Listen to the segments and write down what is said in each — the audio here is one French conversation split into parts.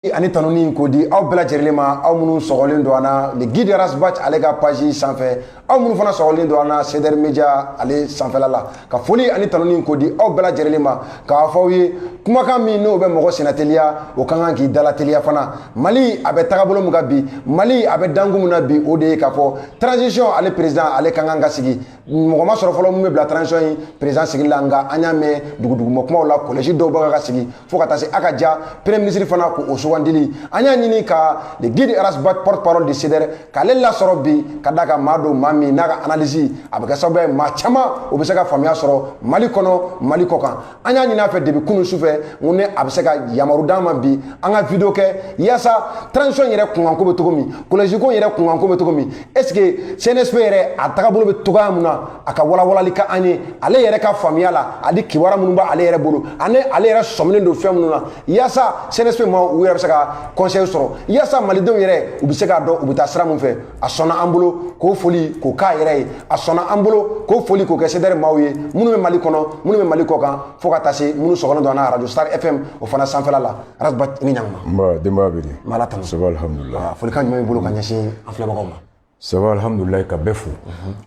Ani tanuni ko di aw bɛɛ lajɛlen ma aw minnu sɔgɔlen don an na le guide Rasbach ale ka page sanfɛ aw minnu fana sɔgɔlen don an na CDR Media ale sanfɛla la ka foli ani tanuni ko di aw bɛɛ lajɛlen ma k'a fɔ aw ye kumakan min n'o bɛ mɔgɔ senateliya o ka kan k'i dalateliya fana Mali a bɛ tagabolo min kan bi Mali a bɛ dangu min na bi o de ye k'a fɔ transition ale président ale ka kan ka sigi mɔgɔ ma sɔrɔ fɔlɔ mun bɛ bila transition in président sigili la nka an y'a mɛn duguduguma kumaw la collège dɔw bɛ ka sigi fo ka taa se a ka ja premier ministre fana ko o sugandili an y'a ɲini ka le guide Rasbach porte-parole de CDR k'ale lasɔrɔ bi ka d'a ka maa don maa min n'a ka analyse a bɛ kɛ sababu ye maa caman o bɛ se ka faamuya sɔrɔ Mali kɔnɔ Mali kɔ kan an y'a ɲini a fɛ depuis kunun sufɛ n ko ne a bɛ se ka yamaru d'an ma bi an ka video kɛ yaasa transition yɛrɛ kunkanko bɛ cogo min collège ko yɛrɛ kunkanko bɛ cogo min est-ce que CNSP yɛrɛ a tagabolo bɛ cogoya min na a ka walawalali ka an ye ale yɛrɛ ka faamuya la ani kibaruya minnu b'ale yɛrɛ bolo ani ale yɛrɛ sɔminen don fɛn minnu na yaasa CNSP ma u yɛrɛ bɛ se ka conseil sɔrɔ yaasa malidenw yɛrɛ u bɛ se k'a dɔn u bɛ taa sira min fɛ a sɔnna an bolo k'o foli k'o k'a yɛrɛ ye a sɔnna an bolo k'o foli k'o kɛ CDR maaw ye minnu bɛ Mali kɔnɔ minnu bɛ Mali kɔ kan fo ka taa se minnu sɔgɔlen don an na radio Star FM o fana sanfɛla la Rasbach ni ɲankuma. Nba denbaya bɛ di. M'Ala tanu. Ça va alhamdulilah. Folikan jumɛn b'i bolo ka ɲɛsin an filɛbagaw ma. Ça va alhamdulilah ka bɛɛ fo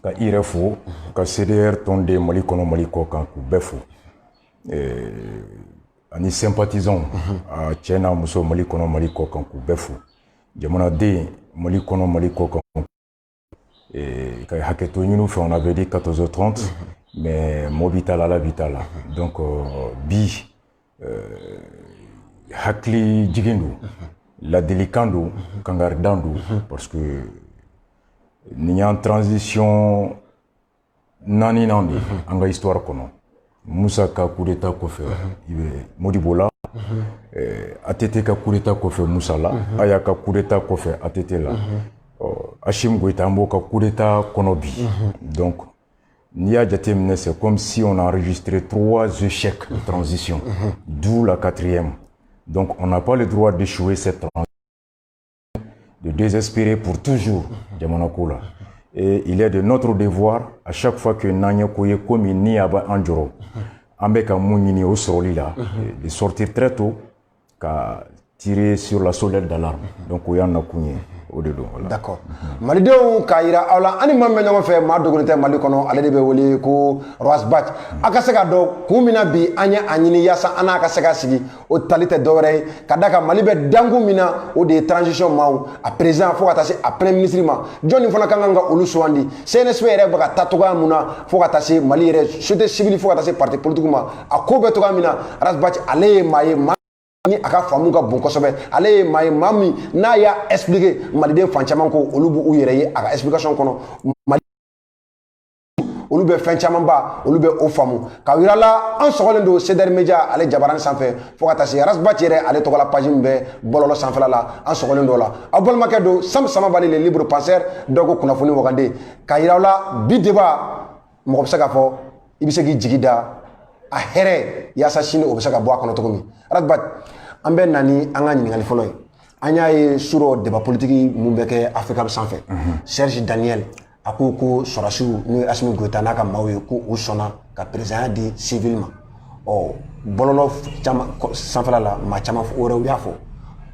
ka i yɛrɛ fo ka CDR tɔnden Mali kɔnɔ Mali kɔ kan k'u bɛɛ fo ani sympathisants a cɛ n'a muso Mali kɔnɔ Mali kɔ kan k'u bɛɛ fo jamanaden Mali kɔnɔ Mali kɔ kan ka hakɛto ɲini u fɛ on avait dit 14h30 mais mɔɔ bi t'a la Ala bi t'a la donc bi hakili jigin don ladilikan don kangaridan don parce que nin y'an transition naaninan de an ka histoire kɔnɔ Musa ka coup d'état kɔfɛ i bɛ Modibo la ATT ka coup d'état kɔfɛ Musa la Aya ka coup d'état kɔfɛ ATT la Hashim Goïta an b'o ka coup d'état kɔnɔ bi donc n'i y'a jateminɛ c'est comme si on a enregistré 3 échecs de transition d'où la 4e donc on n'a pas le droit d'échouer cette transition de désespérer pour toujours jamana ko la et il est de notre devoir à chaque fois que n'an ye ko ye ko min ni a bɛ an jɔrɔ an bɛ ka mun ɲini o sɔrɔli la de sortir très tôt ka tirer sur la sonnette d'alarme donc o y'an nakun ye o de don voilà. D'accord malidenw k'a yira aw la ani maa min bɛ ɲɔgɔn fɛ maa dogolen tɛ Mali kɔnɔ ale de bɛ wele ko Rasbach a ka se ka dɔn kun min na bi an ye a ɲini yaasa an n'a ka se ka sigi o tali tɛ dɔwɛrɛ ye ka d'a kan Mali bɛ dangu min na o de ye transition maaw a président fo ka taa se a premier ministre ma jɔn fana ka kan ka olu sugandi CNSP yɛrɛ bɛ ka taa cogoya min na fo ka taa se Mali yɛrɛ société civile fo ka taa se parti politique ma a ko bɛ cogoya min na Rasbach ale ye maa ye maa ni a ka faamu ka bon kosɛbɛ ale ye maa ye maa min n'a y'a expliquer maliden fan caman ko olu b'u yɛrɛ ye a ka explication kɔnɔ olu bɛ fɛn caman ba olu bɛ o faamu ka yira la an sɔgɔlen don CDR Media ale jabaranin sanfɛ fo ka taa se Rasbach yɛrɛ ale tɔgɔla page min bɛ bɔlɔlɔ sanfɛla la an sɔgɔlen don la aw balimakɛ don Sam Samabali le libre penseur dɔ ko kunnafoni wagande ka yira la bi débat mɔgɔ bɛ se k'a fɔ i bɛ se k'i jigi da a hɛrɛ yaasa sini o bɛ se ka bɔ a kɔnɔ cogo min Rasbach an bɛ na ni an ka ɲininkali fɔlɔ ye an y'a ye su dɔ débat politique mun bɛ kɛ Africa sanfɛ Serge Daniel a ko ko sɔrɔsiw n'o ye Assimi Goïta n'a ka maaw ye ko u sɔnna ka présidenya di civil ma bɔlɔlɔ caman sanfɛla la maa caman o yɛrɛ y'a fɔ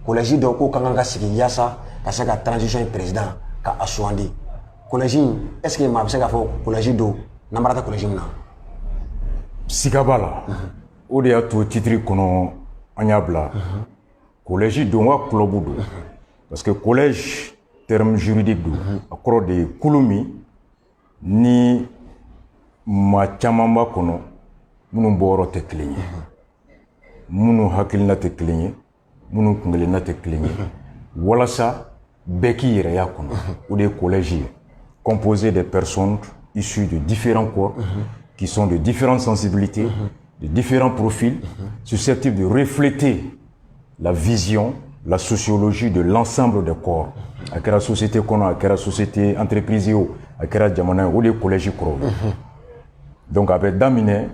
collège dɔ k'o ka kan ka sigi yaasa ka se ka transition président ka a sugandi collège est ce que maa bɛ se k'a fɔ collège do namara tɛ collège min na siga b'a la o de y'a to titre kɔnɔ an y'a bila collège don wa club don parce que collège terme juridique don a kɔrɔ de ye kulu min ni maa caman b'a kɔnɔ minnu bɔyɔrɔ tɛ kelen ye minnu hakilina tɛ kelen ye minnu kungelenna tɛ kelen ye walasa bɛɛ k'i yɛrɛ y'a kɔnɔ o de ye collège ye composé des personnes issues de différents corps qui sont de différentes sensibilités, de différents profils, susceptibles de refléter la vision, la sociologie de l'ensemble des corps. À la société qu'on a, à la société entreprise, à la jamana, ou les collèges corps. Donc avec Damine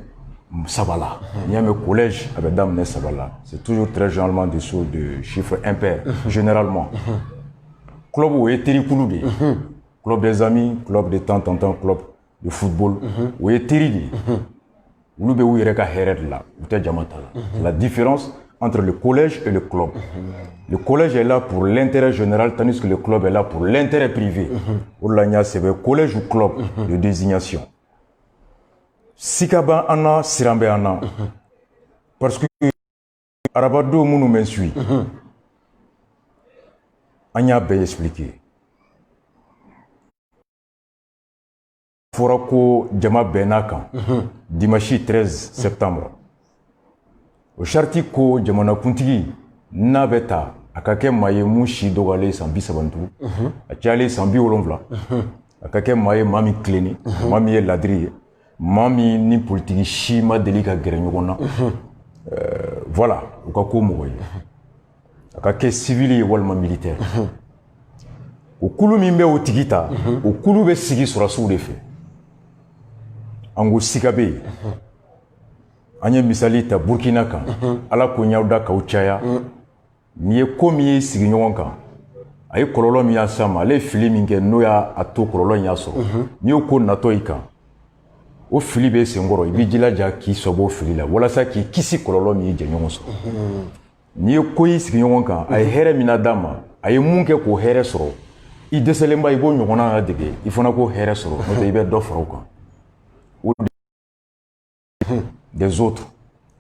Sabala, il y a un collège avec Damine Sabala. C'est toujours très généralement des choses de chiffres impairs, généralement. Club où est Terikouloudi, club des amis, club de temps en temps, club de football, où est terrible. La différence entre le collège et le club. Le collège est là pour l'intérêt général, tandis que le club est là pour l'intérêt privé. Oulanya, c'est le collège ou club de désignation. Sikaba Anna, Sirambe Anna. Parce que Arabado Mounou Mensui. Anya bien expliqué. Forako Djama Benaka, dimanche 13 septembre. Au charti ko Djamana Kuntigi, Nabeta, Akake Maye Mouchi Dogale Sambi Sabantou, Achale Sambi Olomvla, Akake Maye Mami Kleni, Mami Ladri, Mami Ni Politique Shima Delika Gerenyona. Voilà, Okako Moye. Akake civil Walma militaire. Au Koulou Mimbe au Tigita, au Koulou Sigi sur la sous des faits. Ango Sikabe, Anya Misalita, Burkina Kan, Ala Konyauda Kauchaya, Nye Komi Signonka, Aye Kololo Miyasama, les Philiminge Noya Ato Kololo Yaso, Nyoko Natoika, O Philippe Sengoro, Vigila Jaki Sobo Filila, Walasaki, Kisi Kololo Mi Jenonso. Nye Koi Signonka, Aye Here Minadama, Aye Munke Ko Here Soro, I Deselemba Ibo Nyona Dege, Ifonako Here Soro, Note Dofroka. Ou des autres,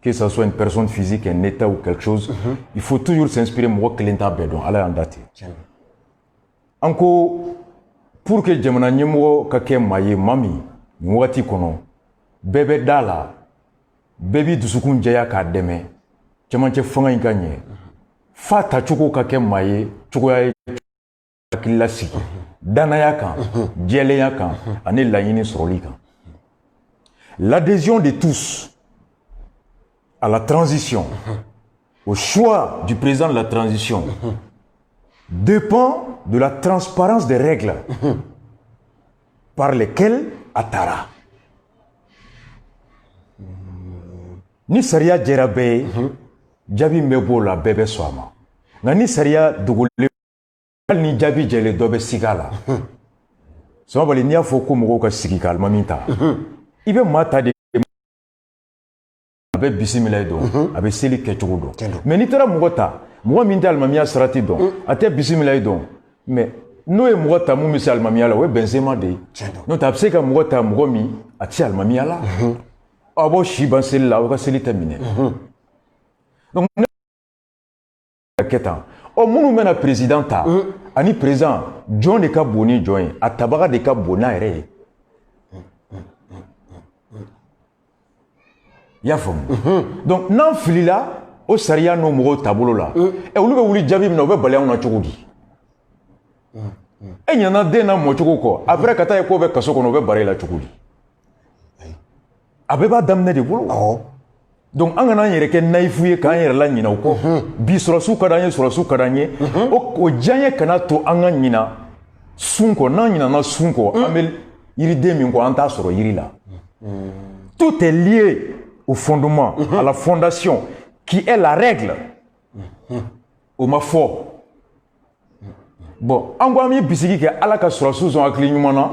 que ce soit une personne physique, un état ou quelque chose, il faut toujours s'inspirer de moi que l'État bédon, à la date. Encore, pour que Djamana Nyemo Kake Maye Mami, Mwati Kono, Bébé Dala, Bébé Dusukun Jaya Kademe, Djamanche Fanga Inkanye, Fata Choko Kake Maye, Chokoya Kilasi, Danayakan, Djeleyakan, Ane Layini Sorolikan. L'adhésion de tous à la transition, au choix du président de la transition, dépend de la transparence des règles par lesquelles Atara. Ni Saria Djerabe, Djabi Mebo la bébé Swama. Ni Saria Dougole, ni Djabi Djele Dobe Sigala. Sama Bali Nia Foko Mogoka Sigikal Maminta. Il veut m'attendre avec Bissimilay don, avec Seli Ketchoudo. Mais ni tera Mugota, moi Mintal Mamia Srati don, à te Bissimilay don. Mais nous et Mugota, mon monsieur Almamia, ouais, Benzema de. Nous t'as appris qu'à Mugota, Mugomi, à Tia Almamia là. Ah bon, Chiban Seli là, on va Seli terminer. Donc, oh, mon mène à président, ani président, John de Kaboni, John, à Tabara de Kabona, Yafom. Donc, nan filila, au Saria no Mogo tabolo là. Et on lui a dit, on va balayer en Achogodi. Et il y en a des nan Mochoko. Après, quand il y a quoi Kasso, on va balayer la Chogodi. Abeba damne de boulot. Donc, on a un naïfoué quand il y a la nina ou quoi. Bisrasu kadanye, surasu kadanye. Au Djanye Kanato, Anganina, Sunko, Nanina, Sunko, Amel, Iridemi, Anta sur Irila. Tout est lié au fondement, à la fondation, qui est la règle. Au mafo. Bon, en quoi mi bisiki ke ala ka surasu zon aklinyumana.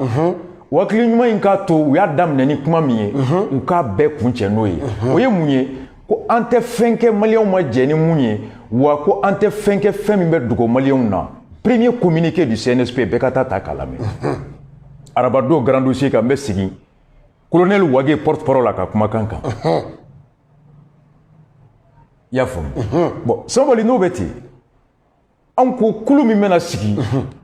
Ou aklinyuma inka to ou ya dam neni kuma miye. Ou ka be kunche noye. Oye mounye, ko ante fenke malion ma djeni mounye. Ou ko ante fenke femimbe duko malion na. Premier communiqué du CNSP bekata takalame. Arabado grand dossier ka mesigi. Colonel Ouagé porte-parole à Kakumakanka. Yafom. Bon, ça va nous bêter. Anko Koulou Mimena Sigi.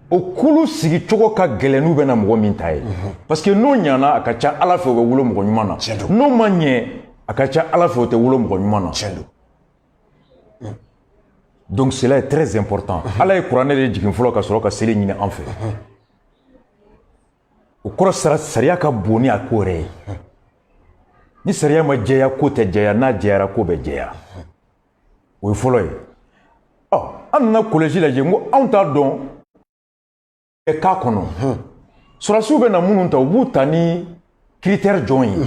Au Koulou Sigi Choko Ka Gelenu Bena Mwomintae. Parce que nous n'y en a à Kacha Alafo Wulo Mwanyumana. Non Manye à Kacha Alafo Te Wulo Mwanyumana. Donc cela est très important. Allah est couronné de Djikinfolo Kasoroka Sélénine en fait. O kɔrɔ sariya ka bon ni a ko yɛrɛ ye ni sariya ma jɛya ko tɛ jɛya n'a jɛyara ko bɛ jɛya o ye fɔlɔ ye an nana kɔlɔsi lajɛ n ko anw t'a dɔn k'a kɔnɔ sɔrɔsiw bɛ na minnu ta u b'u ta ni critère jɔn ye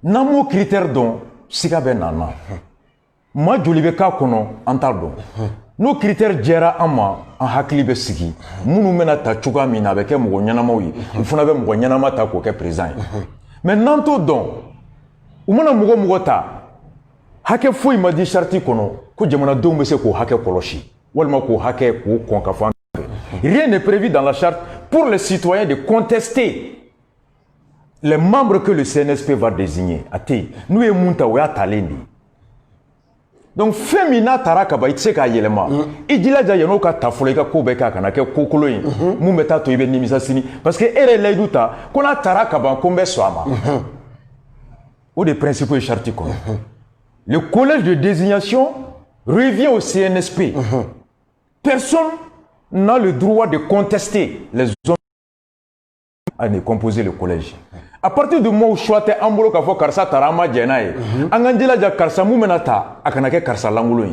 n'an m'o critère dɔn siga bɛ na na maa joli bɛ k'a kɔnɔ an t'a dɔn n'o critère jɛra an ma an hakili bɛ sigi minnu bɛna ta cogoya min na a bɛ kɛ mɔgɔ ɲɛnamaw ye u fana bɛ mɔgɔ ɲɛnama ta k'o kɛ président ye mais n'an t'o dɔn u mana mɔgɔ ta hakɛ foyi ma di charte kɔnɔ ko jamanadenw bɛ se k'o hakɛ kɔlɔsi walima k'o hakɛ k'o kɔn ka fɔ. Rien n'est prévu dans la charte pour les citoyens de contester les membres que le CNSP va désigner. Nous sommes montés à Talendi. Donc, Femina Tarakaba, il sait qu'il y a un il dit là, il y a un cas tafoléka Kobeka, qui a un kokoloin, Moumeta Toibe Nimisasini, parce que elle est là, qu'on a Tarakaba, Kombe Swama. Ou des principaux chartis. Le collège de désignation revient au CNSP. Personne n'a le droit de contester les hommes à composer le collège. À partir du moment où choité ambolo ka fo karsa tarama jenaye angandila ja karsa mumenata akanake karsa langulo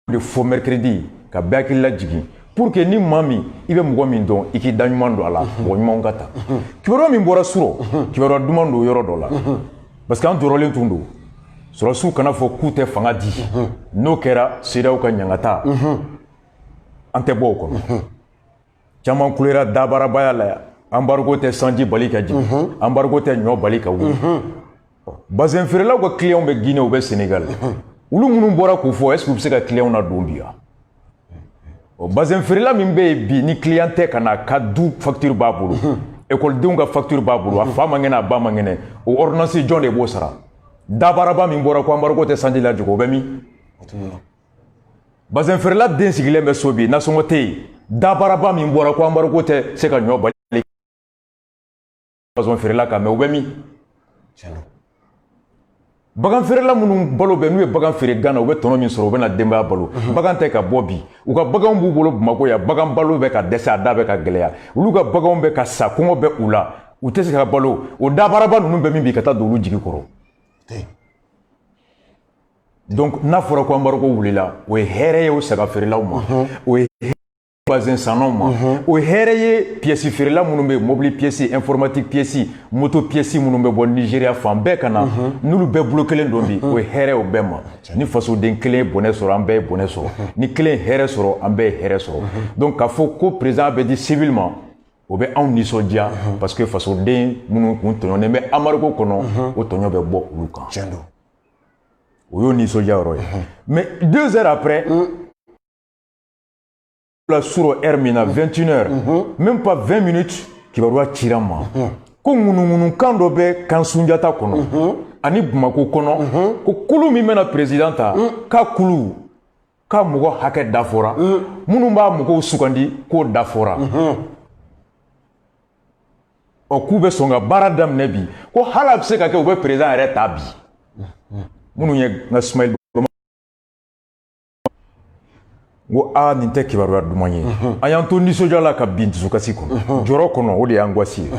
le faux mercredi ka bakil la jigi pour que ni mami ibe mugo min don iki danyuman do ala bo nyuma ngata kibero min bora suro kibero dumando yoro do la parce que an dorolen tundo sura su kana fo kute fanga di no kera siraw ka nyangata ante boko chama kulera dabara bayala embargo te sanji bali ka jigi embargo te nyo bali ka wu bazen ferela ko client be Guinée ou be Sénégal ulu munun bora ko fo est-ce que vous se ka client na dombia bazen ferela min be bi ni client te kana ka du facture babulu école de nga facture babulu afa mangena ba mangene o ordonnance jonde bo sara dabara ba min bora ko embargo te sanji la jogo be mi bazen ferela den sigile me sobi na songote dabara ba min bora ko embargo te se ka nyo bali bagan ferela ka me ubemi bagan ferela munu balo be nu e bagan fere gana ube tono min soro be na demba balo bagan te ka bobi u ka bagan bu bolo mako ya bagan balo be ka desa da be ka geleya ulu ka bagan be ka sa kongo be ula u te se ka balo o da baraba nu be min bi ka ta dolu jigi koro donc na fora ko ambarko wulila o here o saga ferela ma o bazen sanoma o hereye pièce ferela munumbe mobile pièce informatique pièce moto pièce munumbe bon Nigeria fambe kana nulu be bloquer ndombi o here o bema ni faso den clé bonnet soro ambe bonnet soro ni clé here soro ambe here soro donc ka fo ko président be dit civilement o be en nisodia parce que faso den munu kun tonyo ne me amarko kono o tonyo be bo luka chendo o yo nisodia roy mais 2 heures après la sur Hermina 21h même pas 20 minutes qui va voir tirama ko ngunu kando be kansunjata kono ani bumako kono ko kulu mi mena presidenta ka kulu ka mugo hake dafora munu ba mugo sukandi ko dafora o kube songa baradam nebi ko halab se ka ke obe president re tabi munu ye na smile ngo a ninte kibaru adumanye ayanto nisoja la ka bintu sukasi kono joro kono o de angwasi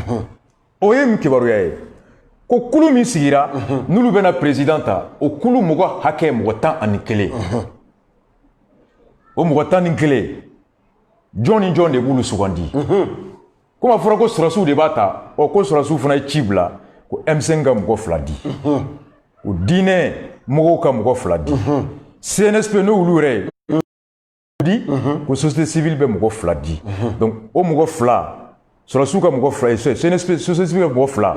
o yem kibaru yae ko kulu mi sigira nulu bena presidenta o kulu mugo hake mugo tan anikele o mugo tan anikele Johnny John de bulu sugandi kuma fura ko surasu de bata o ko surasu funa chibla ko M5 mugo fladi o dine mugo ka mugo fladi CNSP no ulure ko société civile be mugo fladi donc o mugo fla sur la souka mugo fla c'est une espèce société civile mugo fla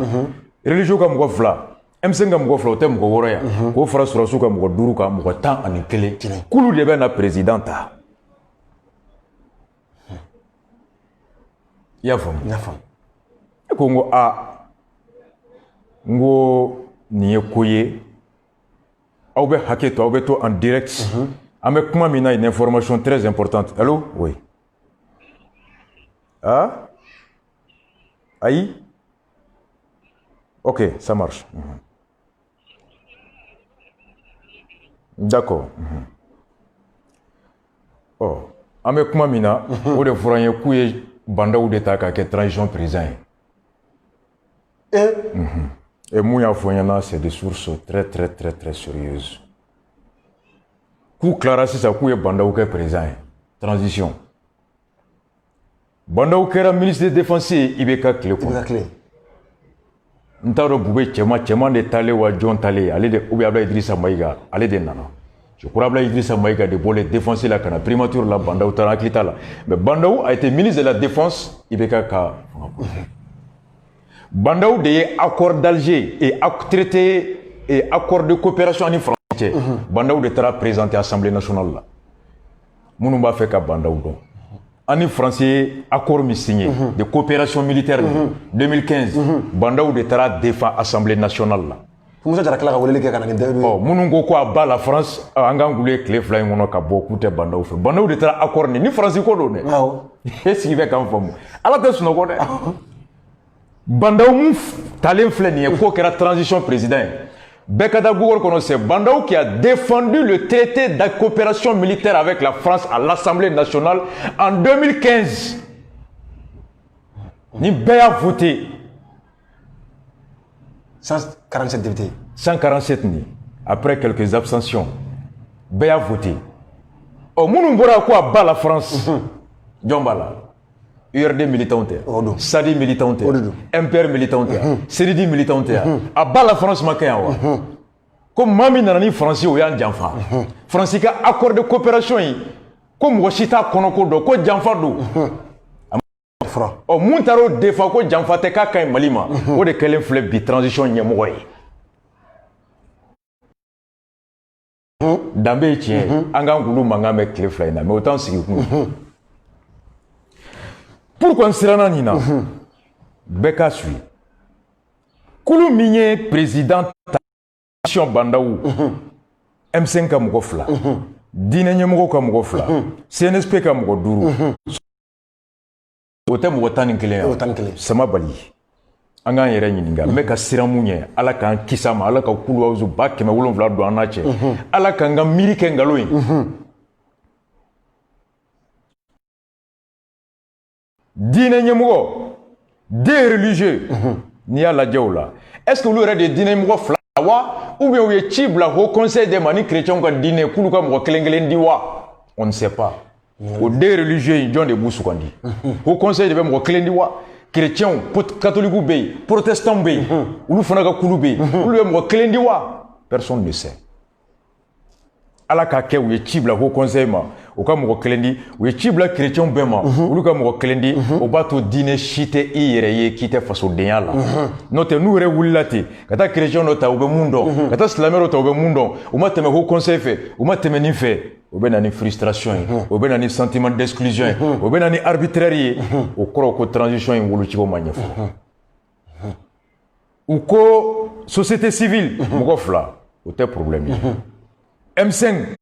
religieux ka mugo fla M5 mugo fla te mugo woroya ko fara sur la souka mugo duru ka mugo tan ani kele kulu de be na présidenta ya fam ko ngo a ngo ni koye au be haketo au be to en direct avec moi, il y a une information très importante. Allô? Oui. Ah? Aïe? Ok, ça marche. D'accord. Oh. Avec moi, il y a une banda ou d'état qui est transition présent. Et moi, c'est des sources très, très, très, très sérieuses. Kou Clara Sissa kou ye bandaw ke président transition bandaw kera ministre de défense ibeka clé ko ntaro bube chema de tale wa John Tale ale de obi abla Idrissa Maïga ale de nana je crois abla Idrissa Maïga de boler défense la kana primature la bandaw tarakita la mais bandaw a été ministre de la défense ibeka ka bandaw de accord d'Alger et traité et accord de coopération en France bandaw de tara présenté à l'Assemblée nationale là minnu b'a fait ka bandaw dɔn en français accord mi signé de coopération militaire 2015 bandaw de tara défend Assemblée nationale là Musa Jara kila ka weleli kɛ ka na ni minnu ko a ba la France an kan k'ulu tile fila in kɔnɔ ka bɔ k'u tɛ bandaw fɛ bandaw de tara accord ni France ko don dɛ est-ce qu'il bɛ k'an faamu ala tɛ sunɔgɔ dɛ bandaw mun talen filɛ nin ye k'o kɛra transition président ye bɛɛ ka taa Google kɔnɔ c'est Bandaw qui a défendu le traité de coopération militaire avec la France à l'Assemblée nationale en 2015 ni bɛɛ y'a voté 147 députés 147 ni après quelques abstentions bɛɛ y'a voté minnu bɔra ko a ba la France jɔn b'a la URD militant tɛ SADI militant tɛ MPR militant tɛ CEDID militant tɛ a ba la France ma kɛ yan wa ko maa min nana ni Faransi o y'an janfa Faransi ka accord de coopération in ko mɔgɔ si t'a kɔnɔko dɔn ko janfa don mun taara o défend ko janfa tɛ k'a ka ɲi Mali ma o de kɛlen filɛ bi transition ɲɛmɔgɔ ye danbe ye tiɲɛ ye an k'an k'ulu mankan bɛ tile fila in na mais o t'an sigi kun pourquoi n siranna nin na bɛɛ k'a suit kulu min ye président transition bandaw M5 ka mɔgɔ fila diinɛ ɲɛmɔgɔw ka mɔgɔ fila CNSP ka mɔgɔ 5 o tɛ mɔgɔ 11 ye sama bali an k'an yɛrɛ ɲininka n bɛ ka siran mun ɲɛ ala k'an kisa ma ala ka kulu awuzu 700 don an n'a cɛ ala k'an ka miiri kɛ nkalon ye diinɛ ɲɛmɔgɔ des religieux n'i y'a lajɛ o la est-ce que olu yɛrɛ de ye diinɛ ɲɛmɔgɔ fila wa ou bien u ye ci bila haut conseil de ma ni chrétiens ka diinɛ k'ulu ka mɔgɔ kelen kelen di wa on ne sait pas o des religieux in jɔn de b'u sugandi haut conseil de bɛ mɔgɔ kelen di wa chrétiens catholiques bɛ yen protestants bɛ yen olu fana ka kulu bɛ yen olu bɛ mɔgɔ kelen di wa personne ne sait ala k'a kɛ u ye ci bila haut conseil ma u ka mɔgɔ kelen di u ye ci bila chrétiens bɛɛ ma olu ka mɔgɔ kelen di o b'a to diinɛ si tɛ i yɛrɛ ye k'i tɛ fasodenya la n'o tɛ n'u yɛrɛ wulila ten ka taa chrétien dɔ ta u bɛ mun dɔn ka taa silamɛ dɔ ta u bɛ mun dɔn u ma tɛmɛ haut conseil fɛ u ma tɛmɛ nin fɛ o bɛ na ni frustration ye o bɛ na ni sentiment d'exclusion ye o bɛ na ni arbitraire ye o kɔrɔ ko transition in wolocogo ma ɲɛ fɔlɔ u ko société civile mɔgɔ fila o tɛ problème ye M5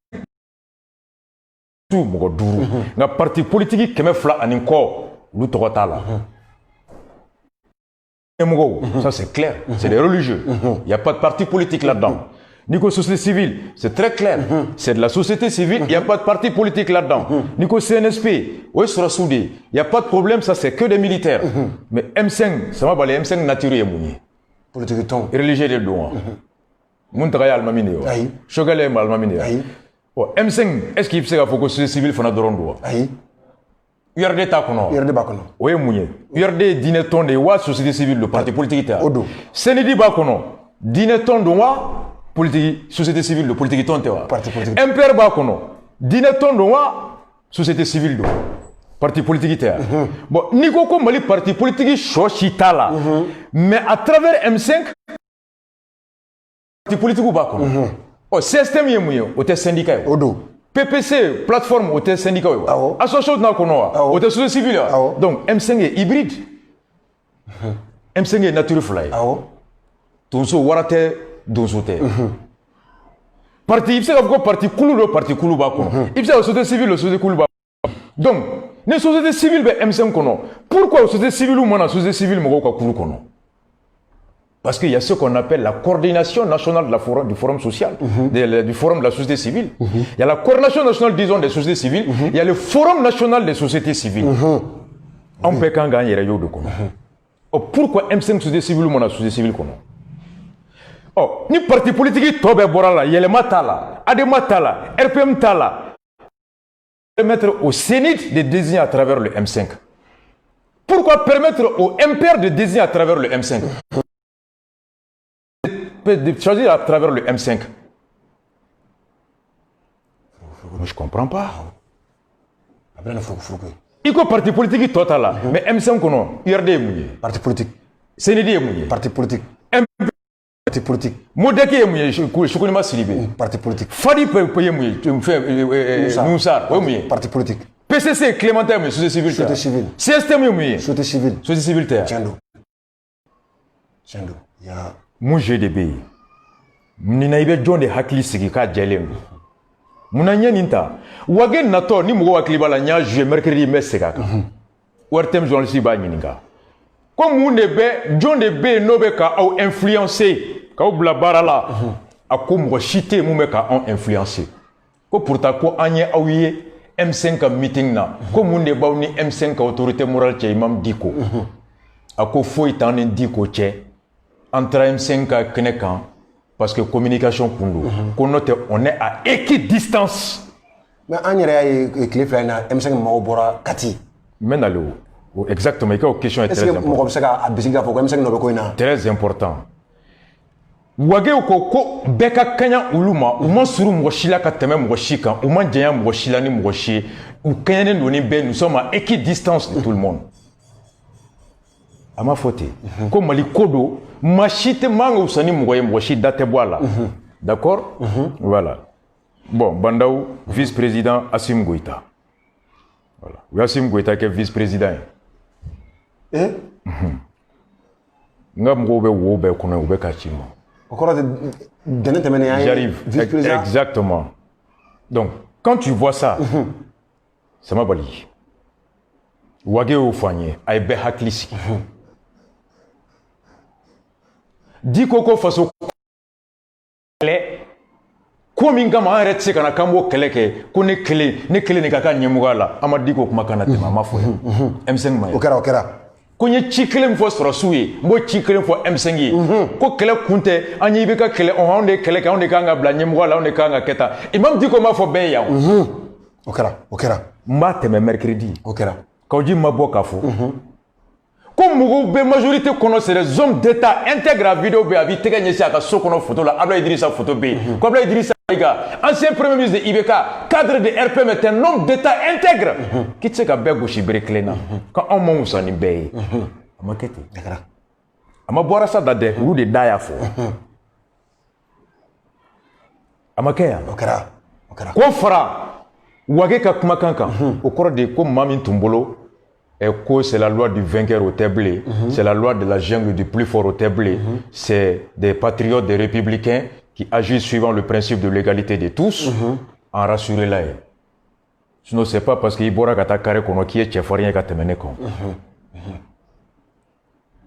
mɔgɔ 5 nka parti politique 200 ani kɔ olu tɔgɔ t'a la ɲɛmɔgɔw ça c'est clair c'est des religieux il y a pas de parti politique là-dedans Nico société civile, c'est très clair. C'est de la société civile, il n'y a pas de parti politique là-dedans. Nico CNSP, oui, sera soudé. Il n'y a pas de problème, ça c'est que des militaires. Mais M5, ça va parler M5 naturel et mouni. Politique ton. Religieux de douan. Mountaga Almamine. Aïe. Chogale Almamine. Aïe. M5, est-ce qu'il peut faire que la société civile fasse un droit? Aïe. URD ta kono. URD ba kono. Oui, mouni. URD dîner ton de wa société civile, le parti politique. Odo. Senedi ba kono. Dîner ton de wa politique, société civile, le politique ton te wa. Parti politique. MPR ba kono. Dîner ton de wa société civile do. Parti politique te. Bon, ni ko Mali parti politique chochita là. Mais à travers M5 parti politique ba kono. Oh, système yemouye, au te syndicat. Odo. PPC, plateforme, au te syndicat. Association na kono wa. Au te société civile. Donc M5 est hybride. M5 est nature fly. Tonso warate donso te. Parti, il sait que parti kulu ba kono. Il sait la société civile, la société kulu ba. Donc, les sociétés civiles be M5 kono. Pourquoi la société civile ou la société civile mo ka kulu kono? Parce qu'il y a ce qu'on appelle la coordination nationale du forum social, du forum de la société civile. Il y a la coordination nationale, disons, des sociétés civiles. Il y a le forum national des sociétés civiles. On peut quand gagner les de kono. Pourquoi M5 société civile ou la société civile kono? Oh, ni parti politique tobe borala, Yelema Tala, Adema Tala, RPM Tala, permettre au Sénat de désigner à travers le M5. Pourquoi permettre au MPR de désigner à travers le M5? De choisir à travers le M5. Moi, je ne comprends pas. Il y a un parti politique total, mais M5, URD est mouillé. Parti politique. CND est mouillé. Parti politique. Parti politique. Modeki ye mun ye Chukwuma Sidibé. Parti politique. Fadi ye mun ye Moussar ye mun ye. Parti politique. PCC Clémentin ye mun ye société civile. Société civile. CSTM ye mun ye. Société civile. Société civile tɛ. Tiɲɛ don. Ya. Mun jeu de bɛ yen. Nin na i bɛ jɔn de hakili sigi k'a jɛlen don. Munna n ye nin ta Wage natɔ ni mɔgɔw hakili b'a la n y'a joué mercredi n bɛ segin a kan. ORTM journaliste b'a ɲininka. Ko mun de bɛ jɔn de bɛ yen n'o bɛ k'aw influencer k'aw bila baara la. A ko mɔgɔ si tɛ yen mun bɛ k'anw influencer. Ko pourtant ko an ye aw ye M5 ka meeting na. Ko mun de b'aw ni M5 ka autorité morale cɛ Imam Dicko. A ko foyi t'an ni Dicko cɛ. An taara M5 ka kɛnɛ kan. Parce que communication kun don. Ko n'o tɛ on est à équidistance. Mais an yɛrɛ y'a ye tile fila in na M5 mɔgɔw bɔra Kati. N bɛ nalen o exactement i ka o question est très important. Est-ce que mɔgɔ bɛ se k'a bisigi k'a fɔ ko M5 nɔ bɛ ko in na. Très important. Wage ko bɛɛ ka kaɲa olu ma u ma suru mɔgɔ si la ka tɛmɛ mɔgɔ si kan u ma janya mɔgɔ si la ni mɔgɔ si ye u kaɲanen don ni bɛɛ nous sommes à équidistance de tout le monde. A ma fɔ ten ko Mali ko don maa si tɛ man ka wusa ni mɔgɔ ye mɔgɔ si da tɛ bɔ a la. D'accord? Voilà. Bon, Bandaw, vice-président Assimi Goïta. Voilà. U Assimi Goïta kɛ vice-président ye. N ka mɔgɔw bɛ wo bɛɛ kɔnɔ u bɛ ka ci ma. O kɔrɔ tɛ dɛnɛn tɛmɛnen an ye vice-président. Exactement. Donc, quand tu vois ça, ça m'a bali. Wage y'o fɔ an ye a ye bɛɛ hakili sigi. Dicko ko faso kɛlɛ ko min kama an yɛrɛ tɛ se ka na k'an b'o kɛlɛ kɛ ko ne kelen de ka kan ɲɛmɔgɔya la an ma Dicko kumakan na tɛmɛ a ma fɔ ye. M5 ma ye. O kɛra. Ko n ye ci kelen min fɔ sɔrɔsiw ye n b'o ci kelen fɔ M5 ye. Ko kɛlɛ kun tɛ an ye i bɛ ka kɛlɛ anw de ye kɛlɛ kɛ anw de kan ka bila ɲɛmɔgɔya la anw de kan ka kɛ tan Imam Dicko m'a fɔ bɛɛ ye yan. O kɛra. N b'a tɛmɛ mercredi. O kɛra. K'aw ji ma bɔ k'a fɔ. Ko mɔgɔw bɛ majorité kɔnɔ c'est des hommes d'état intègre a vidéo bɛ a b'i tɛgɛ ɲɛsin a ka so kɔnɔ photo la Abdoulaye Idrissa photo bɛ yen. Ko Abdoulaye Idrissa ancien premier ministre de IBK cadre de RPM est un homme d'état intègre. Qui tɛ se ka bɛɛ gosi bere kelen na. Ko anw ma wusa ni bɛɛ ye. A ma kɛ ten. A ma bɔra sa da dɛ olu de da y'a fɔ. A ma kɛ yan. O kɛra. Ko fara Wage ka kumakan kan o kɔrɔ de ko maa min tun bolo ko c'est la loi du vainqueur au table, c'est la loi de la jungle du plus fort au table, c'est des patriotes, des républicains qui agissent suivant le principe de l'égalité de tous, en rassurer là. Sinon c'est pas parce qu'il bora kata carré kono qui est cheffarien ka temene kon.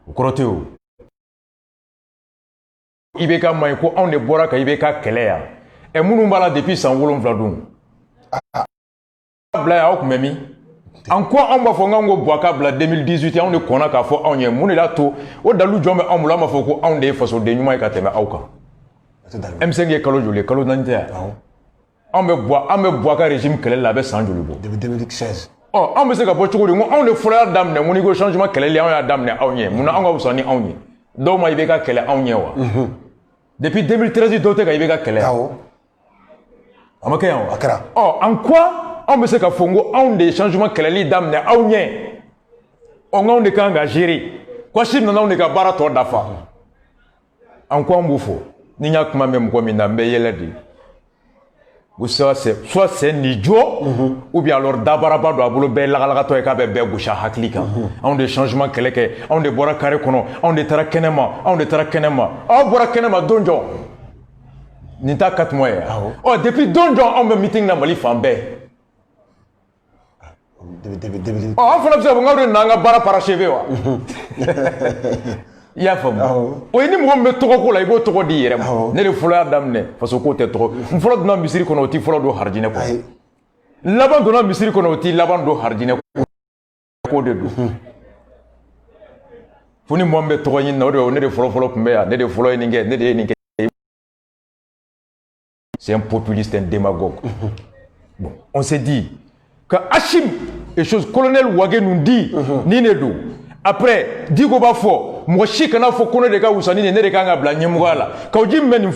O kɔrɔ tɛ o. IBK man ko anw de bɔra ka IBK kɛlɛ yan. Minnu b'a la depuis san 7 dun. Bila aw kun bɛ min? En quoi on va faire un boaka bla 2018 on ne connaît qu'à faire on y est mon là tout au dalu jombe on la ma foko on de façon de nyuma ka teme awka M5 ye kalo jole kalo nante on me boaka régime kele la be sans joli bo depuis 2016 oh on me se ka bo chukuri on le frère damne mon go changement kele li on ya damne on y mon on ga usani on y do ma ibe ka kele on y wa depuis 2013 do te ka ibe ka kele amake ya akara oh en quoi on bɛ se ka fɔ n ko anw de ye changement kɛlɛli daminɛ aw ɲɛ ɔ nkanw de kan ka gérer ko si nana anw de ka baara tɔ dafa an ko an b'o fɔ ni n y'a kuma mɛn mɔgɔ min na n bɛ yɛlɛ de ko soit c'est ni jɔ ou bien alors dabaraba don a bolo bɛɛ lagalagatɔ ye k'a bɛ bɛɛ gosi a hakili kan anw de changement kɛlɛ kɛ anw de bɔra carré kɔnɔ anw de taara kɛnɛma aw bɔra kɛnɛma don jɔ nin t'a 4 mois ye ɔ depuis don jɔ anw bɛ meeting na Mali fan bɛɛ. An fana bɛ se ka fɔ k'aw de nana an ka baara parachever wa i y'a faamu o ye ni mɔgɔ min bɛ tɔgɔko la i b'o tɔgɔ di i yɛrɛ ma ne de fɔlɔ y'a daminɛ faso ko tɛ tɔgɔ n fɔlɔ donna misiri kɔnɔ o t'i fɔlɔ don harijinɛ kɔnɔ laban donna misiri kɔnɔ o t'i laban don harijinɛ ko de don fo ni mɔgɔ min bɛ tɔgɔ ɲini na o de ne de fɔlɔ tun bɛ yan ne de fɔlɔ ye nin kɛ ne de ye nin kɛ c'est un populiste un démagogue bon on s'est dit que Hachim et chose colonel Wage nous dit ni ne do après Dicko b'a fɔ mɔgɔ si kana fɔ ko ne de ka wusa ni ne de kan ka bila ɲɛmɔgɔya la k'aw ji mɛn nin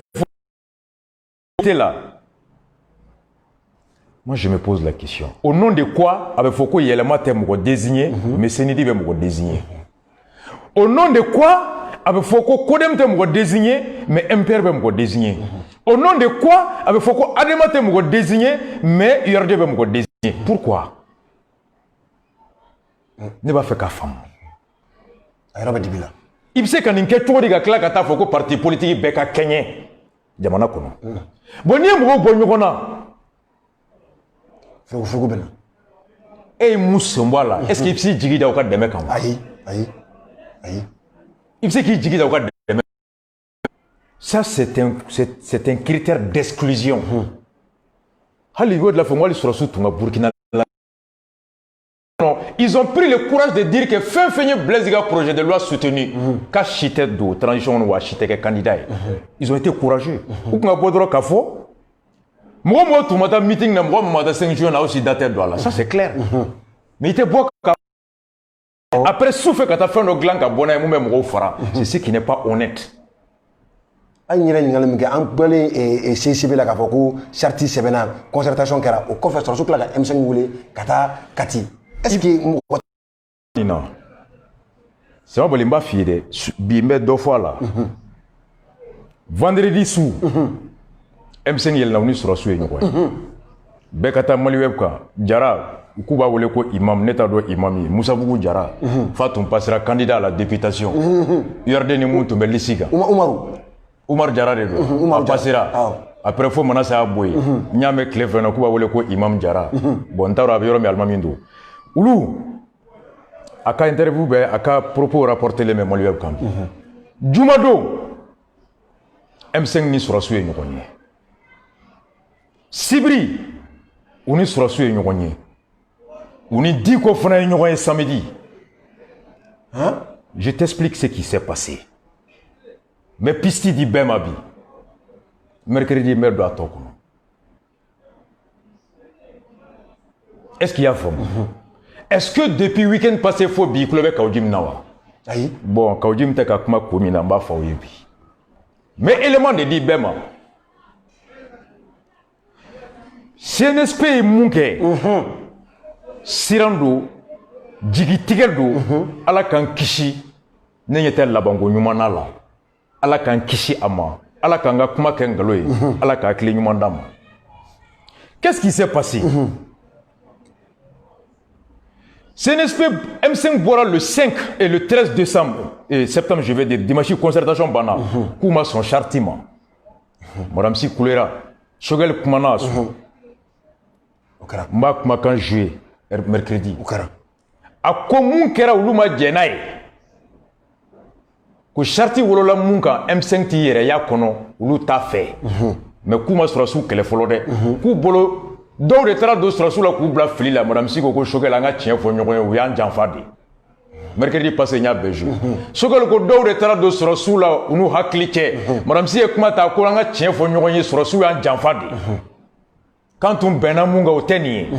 fɔ là moi je me pose la question au nom de quoi a bɛ fɔ ko yɛlɛma tɛ mɔgɔ désigné mais CNID bɛ mɔgɔ désigné au nom de quoi avait fait que Kodem te désigné, mais MPR me désigné. Au nom de quoi avait fait que Adema te me désigné, mais URD me désigné. Pourquoi? Ne va faire qu'à femme. Il sait qu'on est tout de gars qui a fait que parti politique beka Kenya. Jamana kono. Bon ni mo bon nyona. Faut ben. Et Moussombola, est-ce qu'il s'y jigi da okad deme kan? Aïe. Il sait qu'il jigi da okad deme. Ça c'est un critère d'exclusion. Hollywood la fait moi sur sous tunga Burkina. Ils ont pris le courage de dire que fin Blaise projet de loi soutenu qu'a chité de transition ou chité que candidat. Ils ont été courageux. Ou qu'on a beau droit kafo. Moi tout matin meeting na moi 5 jours na aussi daté là. Ça c'est clair. Mais il était beau après souffle quand tu as fait nos glands ka bona mu même fara. C'est ce qui n'est pas honnête. Ay ñira ñi ngalam ke am balé et CCB la ka foko charti sebena concertation kera au conférence sur la M5 wulé kata kati. Est-ce que non. C'est un bolimba fié bimbe deux fois là. Vendredi sous M5 yel na uni sur sou ñoy. Bekata mali webka Jara kuba wole ko imam neta do imami Moussa Bougou Jara Fatou passera candidat à la députation. URD ni muntu be lisiga. Oumar Jara de do. Passera. Après faut manasa aboy. Nyame clever na kuba wole ko imam Jara. Bon taro abiyoro mi almamindo. Oulu aka interview be aka propos rapporter les mêmes web camp. Jumado M5 ni sur sou ñokonye. Sibri uni sur sou ñokonye. Uni dit ko fana ñokonye samedi. Hein? Je t'explique ce qui s'est passé. Mais pisti di bemabi. Mercredi merdo atokono. Est-ce qu'il y a forme? Est-ce que depuis le week-end passé, il faut que le Kaoudim Nawa? Bon, Kaoudim te kakma komi namba faouyebi. Mais élément de dit Bema. CNSP est mouké. Sirando, Djigi Tigeldo, ala kan kishi, n'yete labango nyumana la. Ala kan kishi ama, ala kan ga kuma kengaloye, ala kan kli nyumandama. Qu'est-ce qui s'est passé? CNSP M5 Bora le 5 et le 13 décembre et septembre, je vais dire, dimanche concertation bana, Kouma son chartiment. Madame Si Koulera, Shogel Koumana, Mak Makan juillet, mercredi. A Komoun Kera Oulouma Djenaï, que charti Wolola Mounka M5 Tiyere ya kono, Oulou ta fait. Mais Kouma sera sous qu'elle est folodée. Koubolo. Donc, les traces de Strassou, la coupe la fili, la madame Siko, choqué la tien, faut nous yan janfadi. Mercredi passé, il y a besoin. Choqué le coup d'eau, les traces de Strassou, là, où nous hackliqué. Madame Siko, comment t'as couru un tien, faut nous yan Strassou, yan janfadi. Quand on benamunga au tennier.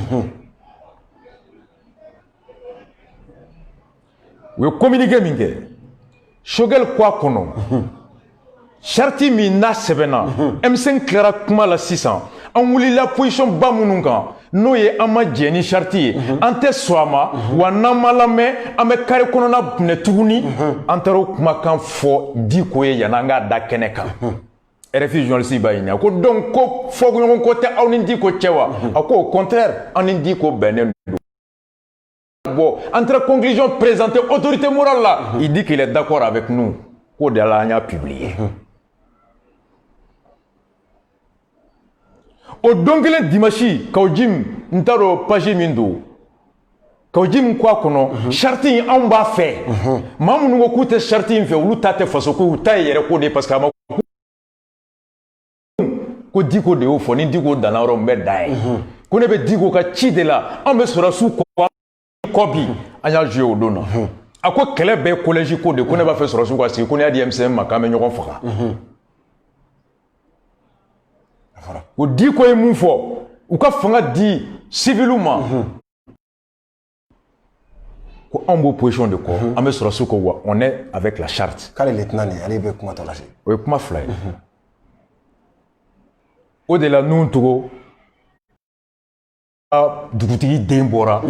Oui, communiqué, mingue. Choqué le quoi qu'on Charti mi na sebena. M5 Clara Kuma la 600. On voulait la position bamununga. Nous y ama jeni charti. Ante swama. Wanama la me. Ame kare konona netuni. Antero kuma kan fo. Di koye yananga da keneka. RFI journaliste bayini. Ako donc ko fo ko côté on dit ko tchewa. Ako au contraire on dit ko benen. Bon, entre conclusion présentée autorité morale là, il dit qu'il est d'accord avec nous. Ko de la a publié. Au dongele dimashi kaujim ntaro page mindo kaujim kwa kono charti en ba fait mamu ngo kute charti fait ulu tate faso ko taye ko de parce que ma ko diko de o foni diko danaro mbe dai ko ne be diko ka chi de la on be sura su ko bi anya jeu odona ako kele be collège ko de ko ne ba fait sura su ko si ko ne adi MCM makame nyoko faka ou dit quoi est mon fort ou quand fanga dit civilement en beau position de quoi on met sur ce qu'on on est avec la charte quand les lieutenants allez bien comment t'as lâché oui comment fly au delà nous tout a dugutigi dembora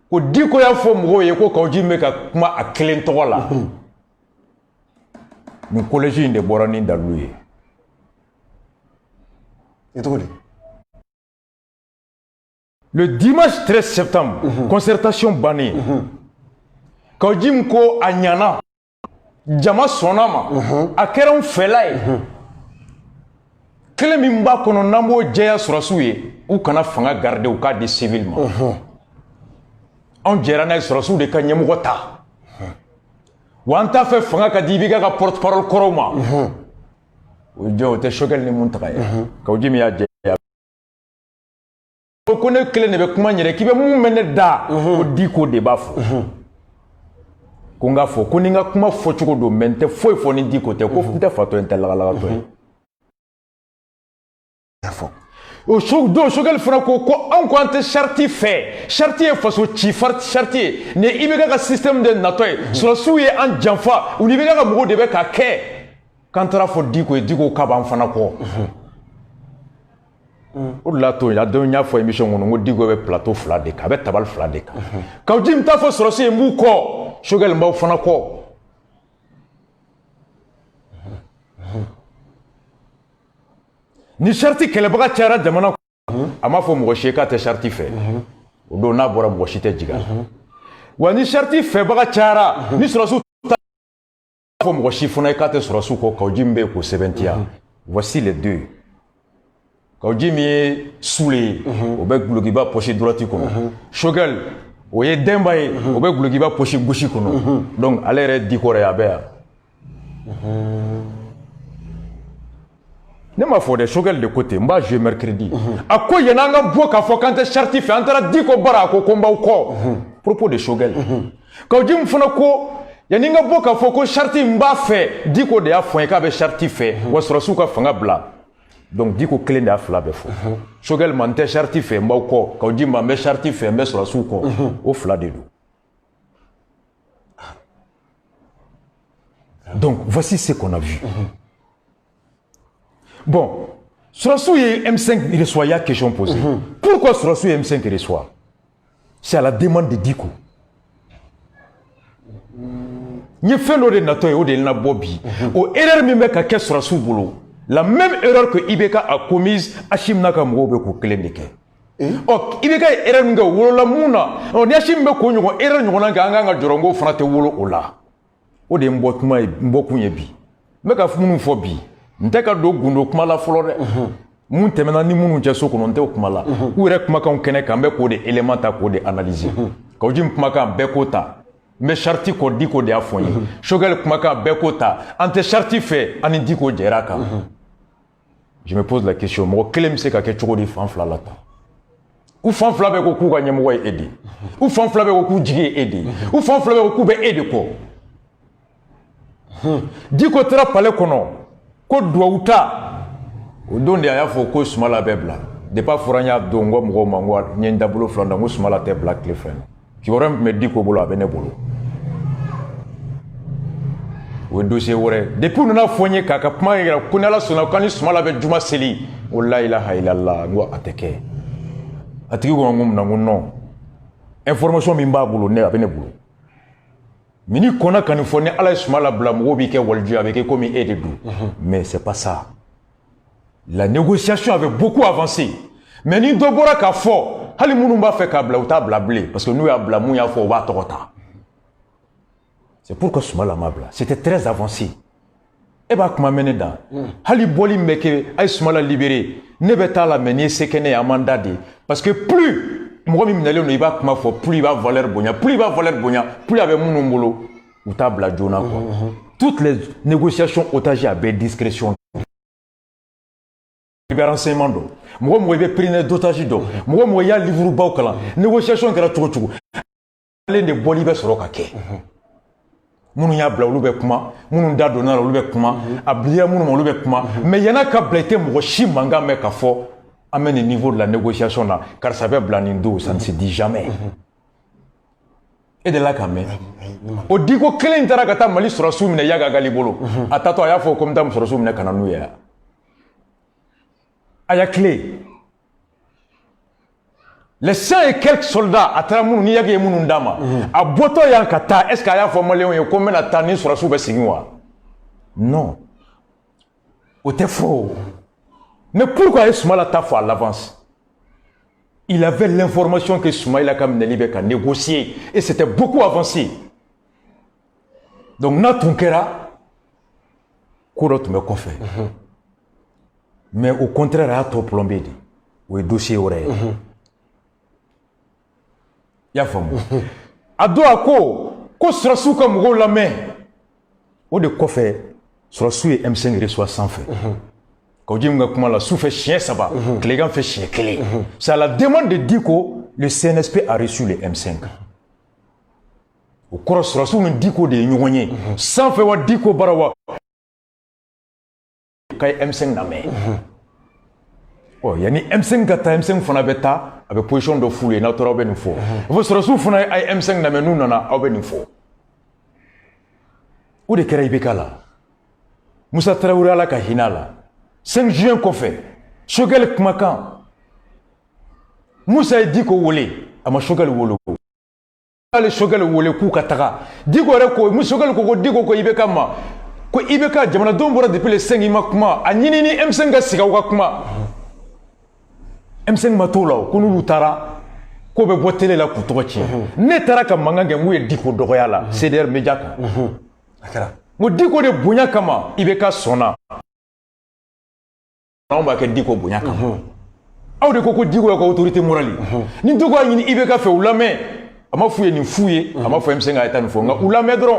ko dit quoi ya fo mo ye ko dit me ka kuma a clen to la nin collège in de bɔra ni dalu ye. Et tout. Le dimanche 13 septembre, concertation bannie. Quand Jim ko a ɲana, jama sɔnna ma, a kɛra n fɛla ye. Kelen min b'a kɔnɔ n'an b'o jɛya sɔrɔsiw ye, u kana fanga garder u k'a di civil ma. Anw jɛra n'a ye sɔrɔsiw de ka ɲɛmɔgɔ ta. Wa an t'a fɛ fanga ka di IBK ka porte-parole kɔrɔw ma. O jɔ o tɛ Choguel ni Muntaka ye. Kaw Jim y'a jɛ. Ko ne kelen de bɛ kuma yɛrɛ k'i bɛ mun bɛ ne da ko Diko de b'a fɔ. Ko n k'a fɔ ko ni n ka kuma fɔcogo don mais n tɛ foyi fɔ ni Diko tɛ ko n tɛ fatɔ ye n tɛ lagalagatɔ ye. O Choguel fana ko anw ko an tɛ charte fɛ. Charte ye faso ci charte ye. Ni IBK ka système de natɔ ye. Sɔrɔsiw ye an janfa. U ni IBK ka mɔgɔw de bɛ k'a kɛ. K'an taara fɔ Diko ye Diko k'a b'an fana kɔ. O de la to a don n y'a fɔ émission kɔnɔ n ko Diko bɛ plateau 2 de kan a bɛ tabali 2 de kan. Kaw Jim t'a fɔ sɔrɔsi ye n b'u kɔ Choguel n b'aw fana kɔ. Ni charte kɛlɛbaga cayara jamana kɔnɔ a m'a fɔ mɔgɔ si ye k'a tɛ charte fɛ. O don n'a bɔra mɔgɔ si tɛ jigin a la. Wa ni charte fɛbaga cayara ni sɔrɔsiw t'a fɔ mɔgɔ si fana ye k'a tɛ sɔrɔsiw kɔ Kaw Jim bɛ k'o sɛbɛntiya. Voici les deux. Kaw Jim ye Sule ye o bɛ gulokiba poche droite kɔnɔ. Choguel o ye Demba ye o bɛ gulokiba poche gauche kɔnɔ. Donc ale yɛrɛ Diko yɛrɛ a bɛ yan. Ne m'a fɔ dɛ Choguel de côté n b'a jouer mercredi. A ko yan'an ka bɔ k'a fɔ k'an tɛ charte fɛ an taara Diko bara a ko n b'aw kɔ. Propos de Choguel. Kaw Jim fana ko yanni n ka bɔ k'a fɔ ko charte n b'a fɛ Diko de y'a fɔ n ye k'a bɛ charte fɛ wa sɔrɔsiw ka fanga bila. Donc Diko kelen de y'a fila bɛɛ fɔ. Choguel ma n tɛ charte fɛ n b'aw kɔ Kaw Jim ma n bɛ charte fɛ n bɛ sɔrɔsiw kɔ. O fila de don. Donc voici ce qu'on a vu. Bon, sɔrɔsiw ye M5 reçoit, il y a question posée. Pourquoi sɔrɔsiw ye M5 reçoit? C'est à la demande de Diko. N ye fɛn dɔ de natɔ ye o de ye n labɔ bi. O erreur min bɛ ka kɛ sɔrɔsiw bolo. La même erreur que IBK a commise, Hachim n'a ka mɔgɔw bɛ k'o kelen de kɛ. IBK ye erreur min kɛ o wolola mun na. Ni Hachim bɛ k'o ɲɔgɔn erreur ɲɔgɔnna kɛ an kan ka jɔrɔ n ko fana tɛ wolo o la. O de ye n bɔkun ye bi. N bɛ ka minnu fɔ bi n tɛ ka don gundo kuma la fɔlɔ dɛ. Mun tɛmɛna ni minnu cɛ so kɔnɔ n tɛ o kuma la. U yɛrɛ kumakanw kɛnɛ kan n bɛ k'o de élément ta k'o de analyser. Kaw Jim kumakan bɛɛ k'o ta. N bɛ charte kɔ Diko de y'a fɔ n ye. Choguel kumakan bɛɛ k'o ta. An tɛ charte fɛ an ni Diko jɛra kan. Je me pose la question, mɔgɔ kelen bɛ se ka kɛ cogo di fan fila la tan? U fan fila bɛ ko k'u ka ɲɛmɔgɔ ye e de. U fan fila bɛ ko k'u jigi ye e de. U fan fila bɛ ko k'u bɛ e de kɔ. Diko taara palais kɔnɔ ko duwawu ta. O don de a y'a fɔ ko Sumala bɛ bila. Depuis a fɔra n y'a don n ko mɔgɔw ma n ko n ye n dabolo fila da n ko Sumala tɛ bila tile fɛ. Kibaruya min tun bɛ Diko bolo a bɛ ne bolo. O ye dossier wɛrɛ. Depuis u nana fɔ n ye k'a ka kuma yira ko ni Ala sɔnna k'an ni Sumala bɛ juma seli. N ko la ilaha illallah n ko a tɛ kɛ. A tigi ko n ko mun na n ko non. Information min b'a bolo a bɛ ne bolo. Mais ni kɔnna ka nin fɔ ni Ala ye Sumala bila mɔgɔw b'i kɛ waliju a bɛ kɛ comme e de don. Mais c'est pas ça. La négociation avait beaucoup avancé. Mais ni dɔ bɔra k'a fɔ hali minnu b'a fɛ k'a bila u t'a bila bilen parce que n'u y'a bila mun y'a fɔ u b'a tɔgɔ ta. C'est pourquoi Sumala m'a bila. C'était très avancé. E b'a kuma mɛn ne da. Hali bɔli min bɛ kɛ a ye Sumala libéré ne bɛ taa la mais n'i ye se kɛ ne ye a man da de. Parce que plus mɔgɔ min minɛlen don i b'a kuma fɔ plus i b'a valeur bonya plus i b'a valeur bonya plus a bɛ minnu bolo u t'a bila joona quoi. Toutes les négociations otages a bɛɛ discrétion. I bɛ renseignement dɔn mɔgɔ mɔgɔ i bɛ prise d'otage dɔn mɔgɔ mɔgɔ i y'a livre baw kalan négociation kɛra cogo cogo ale de bɔli bɛ sɔrɔ ka kɛ. Minnu y'a bila olu bɛ kuma minnu da donna la olu bɛ kuma a bilira minnu ma olu bɛ kuma mais yan'a ka bila i tɛ mɔgɔ si mankan mɛn k'a fɔ an bɛ nin niveau de la négociation na karisa bɛ bila nin don ça ne se dit jamais. E de la k'a mɛn o Diko kelen in taara ka taa Mali sɔrɔsiw minɛ Yaga Gali bolo a taatɔ a y'a fɔ ko n bɛ taa sɔrɔsiw minɛ ka na n'u ye a y'a clé. Les 100 et quelques soldats à travers mun ni Yaga ye minnu d'a ma a bɔtɔ yan ka taa est-ce que a y'a fɔ maliyɛnw ye ko n bɛna taa ni sɔrɔsiw bɛ segin wa Non. C'était faux. Mais pourquoi Soumaïla t'a fait à l'avance? Il avait l'information que Soumaïla Kamneli a négocié et c'était beaucoup avancé. Donc, Natunkera, Kourot me confie. Mais au contraire, il y a trop plombé. Le dossier aurait. Il y a femme. Ado ako, ko surasu comme gros la main. Au de confie, surasu et M5 reçoit sans fait. Quand on dit que la sous fait chien, ça va. Les gars fait chien clé. C'est à la demande de Diko, le CNSP a reçu les M5. Au cours surasu, on Diko de Nyonye. Sans fait wa Diko barawa. Kay M5 na main. Oh, il y a ni M5 gata M5 fona beta avec position de foulée na tora ben fo. Vous sera sous fona ay M5 na main nous nana ben fo. Ou de kera ibeka la. Moussa Traoré ala ka hinala. 5 juin qu'on fait. Shogel Kmakan. Moussa dit ko wole ama Shogel wolo. Ale Shogel wole ku kataka. Diko reko Moussa Shogel ko diko ko ibeka ma. Ko ibeka jamana dombora depuis le 5 imakuma anyini ni M5 ga siga wakuma. M5 matola ko nulu tara ko be botele la ku tochi ne tara ka mangange mu e diko dogoya la CDR media ka akara mo diko de bonya kama ibeka sona on ba ke diko bonya kama aw de ko diko ko autorité morale ni diko anyini ibeka fe ulame ama fuye ni fuye ama fu M5 a eta ni fo nga ulame dron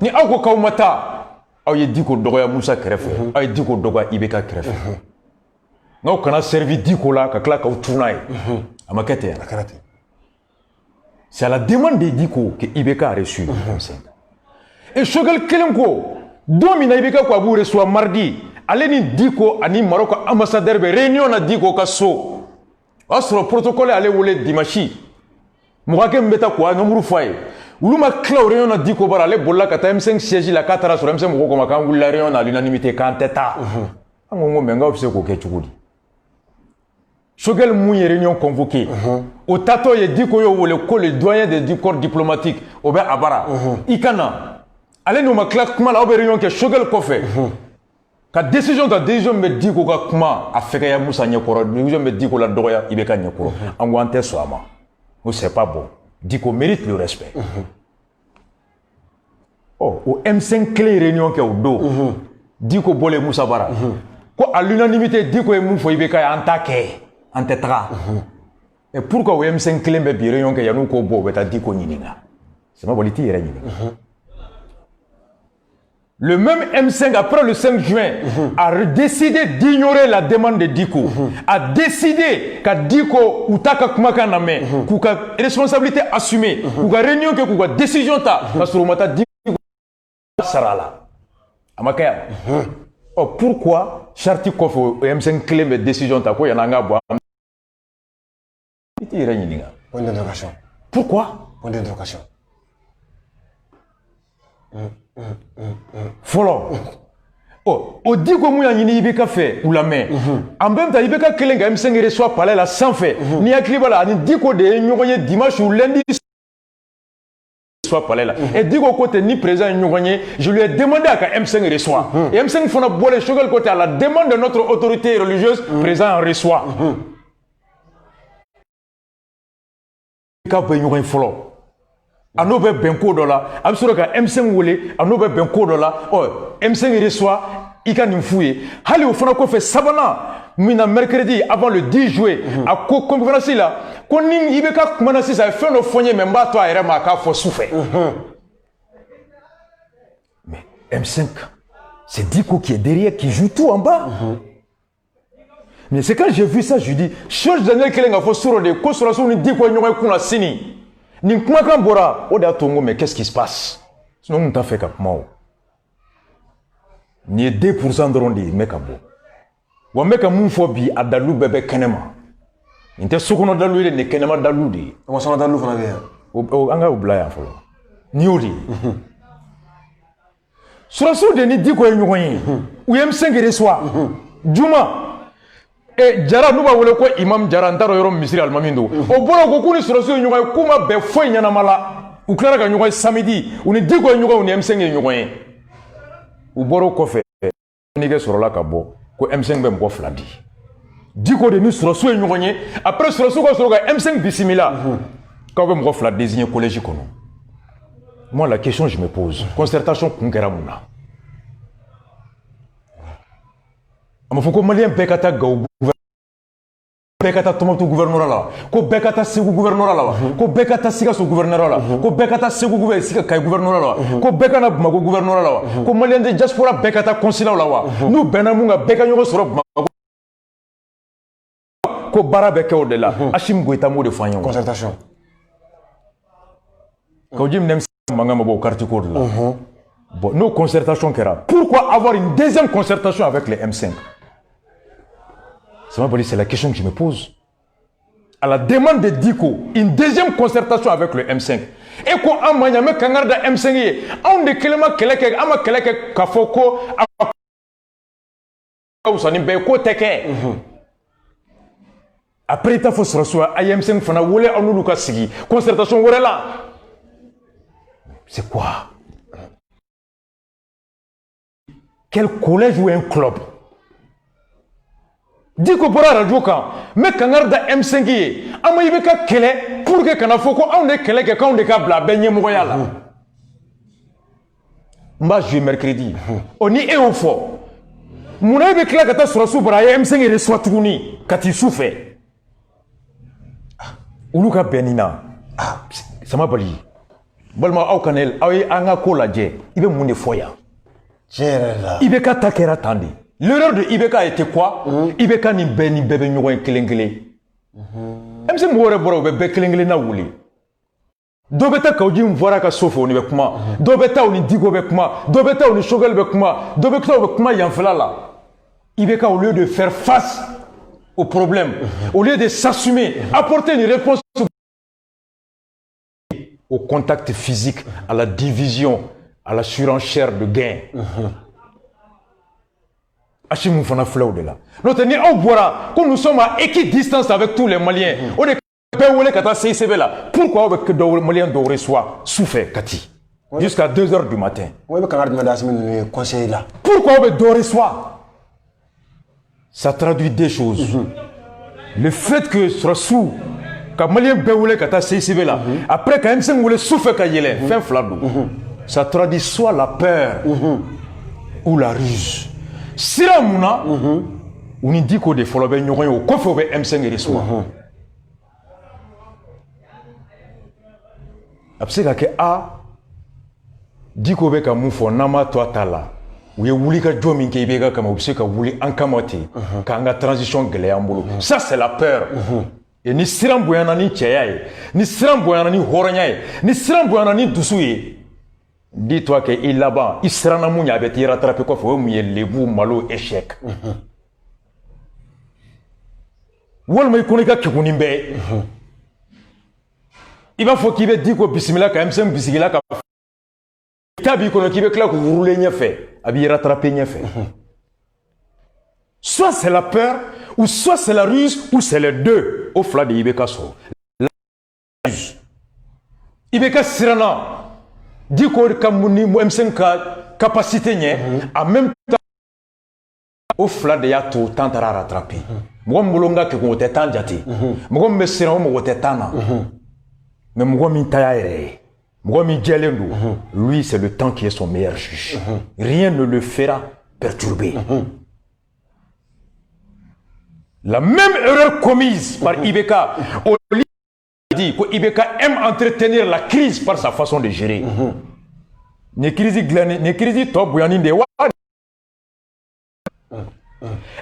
ni aw ko kawmata aw ye diko dogoya Musa krefe aw ye diko dogoya ibeka krefe non qu'on a servi Diko là, que tournaille. C'est à la demande de Diko que Ibeka a reçu. Et Shogel Kelenko, domine Ibeka ko abu reçoit mardi. Allez ni Diko ani Maroc ambassadeur be réunion na Diko kaso. Asro protocole allez wole dimashi. Mourake mbeta ko nomuru faye. Uluma clau réunion na Diko bara allez bolla kata M5 siège la 4 sur M5 moko ko makan wulla réunion à l'unanimité quand teta. Angongo menga ofse ko ke chukudi. Shogel Mouye réunion convoquée. Au tato ye Diko yo le doyen des corps diplomatiques obe abara. Ikana. Allez nous ma claque kuma la obe réunion que Shogel kofé. Ka décision me Diko ka kuma afeka ya Musa nyekoro, décision me Diko la doya ibeka nyekoro. Angwante soama. Ou c'est pas bon. Diko mérite le respect. Oh, au M5 clé réunion que au do. Diko bole Musa bara. Ko à l'unanimité Diko e mufo ibeka ya antake. Antetra. Et pourquoi le M5 clé me réunion que yanou ko bo beta Diko nyinga. C'est ma politique yere nyinga. Le même M5 après le 5 juin a décidé d'ignorer la demande de Diko. A décidé que Diko utaka kumaka na me, kuka responsabilité assumée, kuka réunion que kuka décision ta parce que mata Diko sarala. Amakaya. Oh, pourquoi Charti Kofo M5 clé me décision ta ko yananga bo. Point d'interrogation. Pourquoi? Point d'interrogation. Follow. Oh, on dit que moi yini ibeka fait ou la main. En même temps ibeka kelenga M5 reçoit palais la sans fait. Ni akribala ni dit que de nyogoye dimanche ou lundi soit palais là. Et dit qu'au côté ni présent nyogoye, je lui ai demandé à que M5 reçoit. Et M5 fona bolé Shogel côté à la demande de notre autorité religieuse, présent reçoit. Kabe nyogoye follow. Anobe benko dola, absura ka M5 wole, anobe benko dola, oh, M5 reçoit, ika nimfouye. Hali au fana ko fait sabana, mina mercredi avant le 10 juillet, à ko conférence là, ko ning ibeka kumanasi ça fait no fonye memba to aere maka fo souffre. Mais M5, c'est Diko qui est derrière, qui joue tout en bas. Mais c'est quand j'ai vu ça, je dis, chose Daniel Kelenga fo suro de ko sura so ni Diko nyoy kuna sini. Ni kumakan bora o da tongo mais qu'est-ce qui se passe? Sinon on t'a fait cap mao. Ni 2% d'rondi mekabo. Wa meka mun fo bi adalu bebe kenema. Inte sokono dalu ile ne kenema dalu di. On s'en dalu fana be. O anga oblaya folo. Ni odi. Suraso de ni Diko enyoyin. Ou M5 reçoit. Juma et jara nuba wole ko imam jara ntaro yoro misiri almamindo o bolo ko kuni suraso nyugo kuma be foi nyana mala uklara ka nyugo samedi uni Diko nyugo uni M5 nyugo u bɔra o kɔfɛ nige sɔrɔla ka bɔ ko M5 bɛ mɔgɔ 2 di Diko de ni Sɔrɔsiw ye ɲɔgɔn ye après Sɔrɔsiw ka sɔrɔ ka M5 bisimila k'aw bɛ mɔgɔ 2 désigner collège kɔnɔ. Moi la question je me pose concertation kun kɛra mun na a ma fɔ ko maliyɛn bɛɛ ka taa Gawo bɛɛ ka taa Tɔnbukutu gouvernorat la ko bɛɛ ka taa Segu gouvernorat la wa ko bɛɛ ka taa Sikaso gouvernorat la ko bɛɛ ka taa Segu Kayi gouvernorat la wa ko bɛɛ ka na Bamako gouvernorat la wa ko maliyɛn de diaspora bɛɛ ka taa consulat la wa n'u bɛnna mun kan bɛɛ ka ɲɔgɔn sɔrɔ Bamako ko baara bɛ kɛ o de la Assimi Goïta m'o de fɔ an ye concertation kaw ji minɛ mankan ma bɔ o quartier code la bon n'o concertation kɛra pourquoi avoir une deuxième concertation avec les M5 c'est la question que je me pose. À la demande de Diko, une deuxième concertation avec le M5. Et quoi, on m'a dit que M5 on de kelema keleke, ama keleke kafoko, après il faut se recevoir, M5 fana wole anu luka sigi, concertation wole là. C'est quoi? Quel collège ou un club? Diko bora radio kan me kangar da M5 ye ama ibe ka kele pour que kana foko on de kele ke kan de ka bla benye moya la mba je mercredi oni e o fo muna ibe kila ka ta Sɔrɔsiw bara ye M5 re soit tuguni kati souffre ulu ka benina sama bali balma aw kanel ay anga ko la je ibe mun de foya jere la ibe ka takera tandi. L'erreur de Ibeka a été quoi? Ibeka ni bebe nyogo kelengele. MC Mwore bora bebe kelengele na wuli. Dobeta kaudi mvora ka sofo ni bekuma. Dobeta oni digo bekuma. Dobeta oni shogel bekuma. Dobeta bekuma yanfela la. Ibeka au lieu de faire face au problème, au lieu de s'assumer, apporter une réponse au contact physique, à la division, à la surenchère de gain. Assimi fana fleur de là. Notre ni au boira, quand nous sommes à équidistance avec tous les Maliens, on est payé kata CICB là. Pourquoi avec les Maliens doivent soit souffert Kati jusqu'à 2h du matin? Pourquoi avec doivent soit? Ça traduit des choses. Le fait que Sɔrɔsiw ka Malien beoule kata CICB là, après quand M5 voulait souffrir kayele, fin flado. Ça traduit soit la peur ou la ruse. Sira muna on dit qu'on de follow ben ñoy o ko fo be M5 reçoit après ka ke a diko be ka mu fo nama to atala ou ye wuli ka jomi ke be ka kama obse ka wuli an kamati ka nga transition gele ambolo ça c'est la peur et ni siran boyana ni cheya ni siran boyana ni horonya ni siran boyana ni dusu ye. Dis-toi que il là-bas, il sera na mounya avec il rattraper quoi faut mouiller les bouts malo échec. Wol may konika kikunimbe. Il va faut qu'il be dit ko bismillah ka M5 bisigila ka tabi kono ki be kla ko rouler nya fait, abi rattraper nya fait. Soit c'est la peur ou soit c'est la ruse ou c'est les deux au fla de Ibeka so. La ruse. Ibeka sirana dit qu'on a M5 capacité en même temps au flat de yato tant à rattraper. Moi m'olonga que on t'étend jati. Moi me sera on t'étend. Mais moi m'intayere. Moi m'jelendo. Lui c'est le temps qui est son meilleur juge. Rien ne le fera perturber. La même erreur commise par Ibeka au dit que Ibeka aime entretenir la crise par sa façon de gérer. Ne crise top bouyani de wa.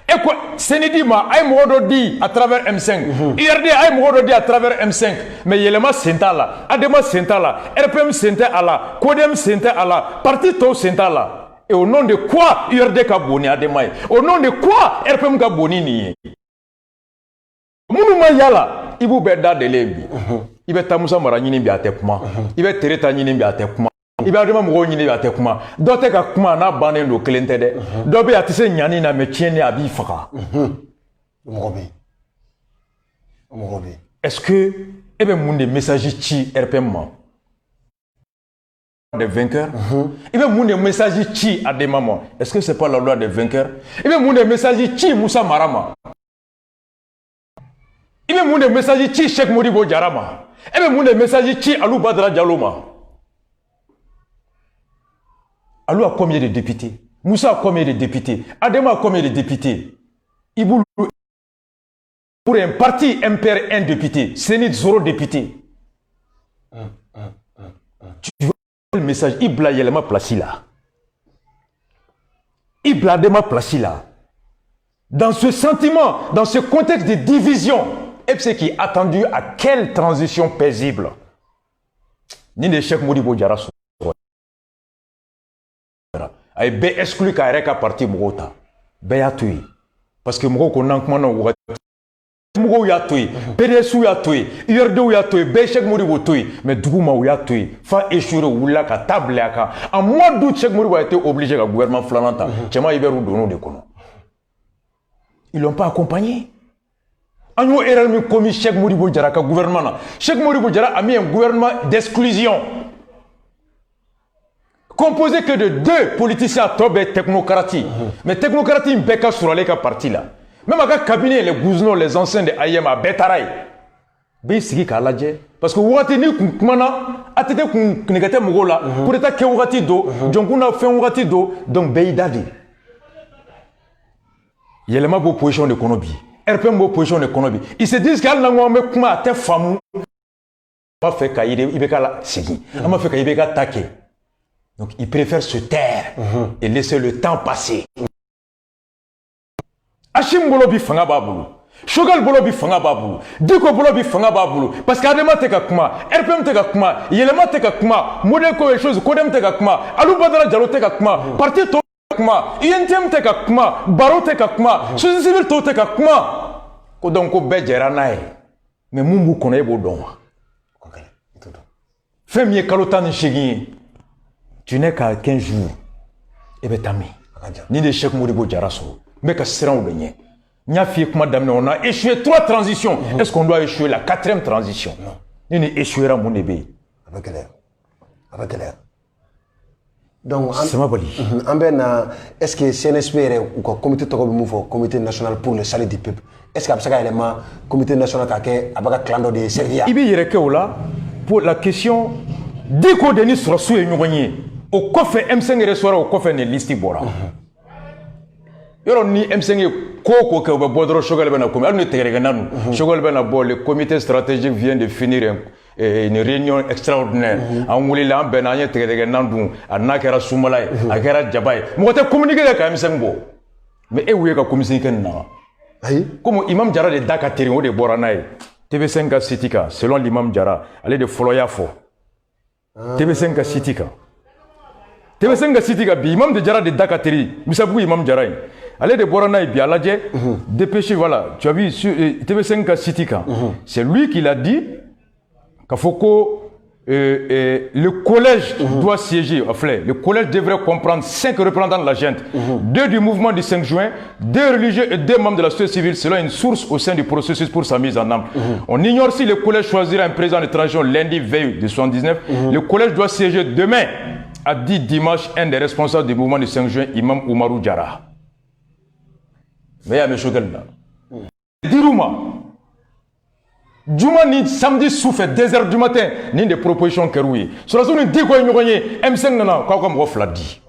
Et quoi, Sénédima a un dit à travers M5. IRD a un dit à travers M5. Mais il y a le Sentala, Adema Sentala, RPM Sentala, Kodem Sentala, Parti To Sentala. Et au nom de quoi IRD Kaboni Adema? Au nom de quoi RPM Kaboni ni? Mounouma Yala. Ibu beda de lebi. Ibe tamusa mara nyini bi atekuma. Ibe tereta nyini bi atekuma. Ibe adema mgo nyini bi atekuma. Dote ka kuma na bane ndo klente de. Dobe atise nyani na metiene abi faka. Mogobi. Est-ce que ebe munde message chi RPM des vainqueurs. Il veut mon message chi à des mamans. Est-ce que c'est pas la loi des vainqueurs? Il veut mon message chi Moussa Marama. Il veut mon message chi Cheikh Modibo Diarama. Il veut mon message chi Alou Badra Dialoma. Alou a combien de députés? Moussa a combien de députés? Adema a combien de députés? Iboulou, pour un parti MPR, un député. Sénit, 0 député. Tu vois le message? Ibla Yelema Placi là. Ibla Dema Placi là. Dans ce sentiment, dans ce contexte de division, et qui est attendu à quelle transition paisible? Ni de Cheikh Modibo Diarra ay be exclu ka reka parti mugota be ya tuyi parce que mugo ko nan kuma na wati mugo ya tuyi PDS ya tuyi URD ya tuyi be Cheikh Modibo tuyi mais duguma ya tuyi fa échouer wula ka table aka en mois d'août Cheikh Modibo a été obligé ka gouvernement flananta chema iberu dono de kono ils l'ont pas accompagné. Anyo erreur mi commis Cheikh Modibo Diarra ka gouvernement na Cheikh Modibo Diarra a mis un gouvernement d'exclusion composé que de 2 politiciens top et technocrates. Mais technocrates, ils ne sur les partis là. Même avec le cabinet, les gouznos, les anciens de AIM à Betaraï. Parce que Ouati ni kumana, atete kunegate mugola, pour être que Ouati do, Djonkuna fait Ouati do, donc Beidadi. Il y a les beaux positions de Konobi. RPM beau position de Konobi. Ils se disent qu'elle n'a pas kuma te famu. On fait qu'il y ait la sigi. On fait qu'il y ait la taqué. Donc, ils préfèrent se taire et laisser le temps passer. Hachim Bolobi Fanga Babou, Shogal Bolobi Fanga Babou, Diko Bolobi Fanga Babou, parce qu'Adema Teka Kuma, RPM Teka Kuma, Yelema Teka Kuma, Modeko et chose, Kodem Teka Kuma, Alou Badara Diallo Teka Kuma, Parti To Teka Kuma, INTM Teka Kuma, Baro Teka Kuma, Société civile To Teka Kuma, Kodonko Bedjeranae, mais Mumbu Kone Bodon. Femme Kalotan Chigui. Tu n'es qu'à 15 jours. Et bien, t'as mis. Ni de Cheikh Modibo Diarra, mais qu'à Séran ou Beignet. On a échoué 3 transitions. Est-ce qu'on doit échouer la 4e transition? Non. Ni échouera mon ébé. Avec l'air. Avec l'air. Donc, c'est ma bali. Est-ce que CNSP ou le comité de comité national pour le salut du peuple, est-ce qu'il y a un comité national qui a un clan de Servia? Il y a là pour la question. Dès qu'on Denis sera sous et au coffre M5 restaurant au coffre ne listi bora. Yoro ni M5 koko ke ba bodro shogal bana komi anu tegere nanu shogal bana bo le comité stratégique vient de finir une réunion extraordinaire en wuli la ben anya tegere nanu anakera sumalay akera jabay mo te communiquer ka M5 bo mais e wuye ka communiquer na ay comme imam Diarra de Dakar o de boranay TV5 ka sitika selon l'imam Diarra aller de Foloya fo TV5 ka sitika TV5 ka sitika bi imam de Diarra de Dakateri misabu imam Diarra allez de Borana et bien Aladje dépêché voilà tu as vu sur TV5 ka sitika c'est lui qui l'a dit qu'Afoko le collège doit siéger enfin le collège devrait comprendre 5 représentants de la gente 2 du mouvement du 5 juin 2 religieux et 2 membres de la société civile selon une source au sein du processus pour sa mise en œuvre. On ignore si le collège choisira un président de transition lundi veille de 79. Le collège doit siéger demain a dit dimanche un des responsables du mouvement du 5 juin, Imam Oumarou Diarra. Mais il y a M. Gelda. Dirouma. Djuma ni samedi souffle 2h du matin, ni des propositions que oui. Sur la zone, dit quoi, il y a M5 nana, quoi comme Rof l'a dit.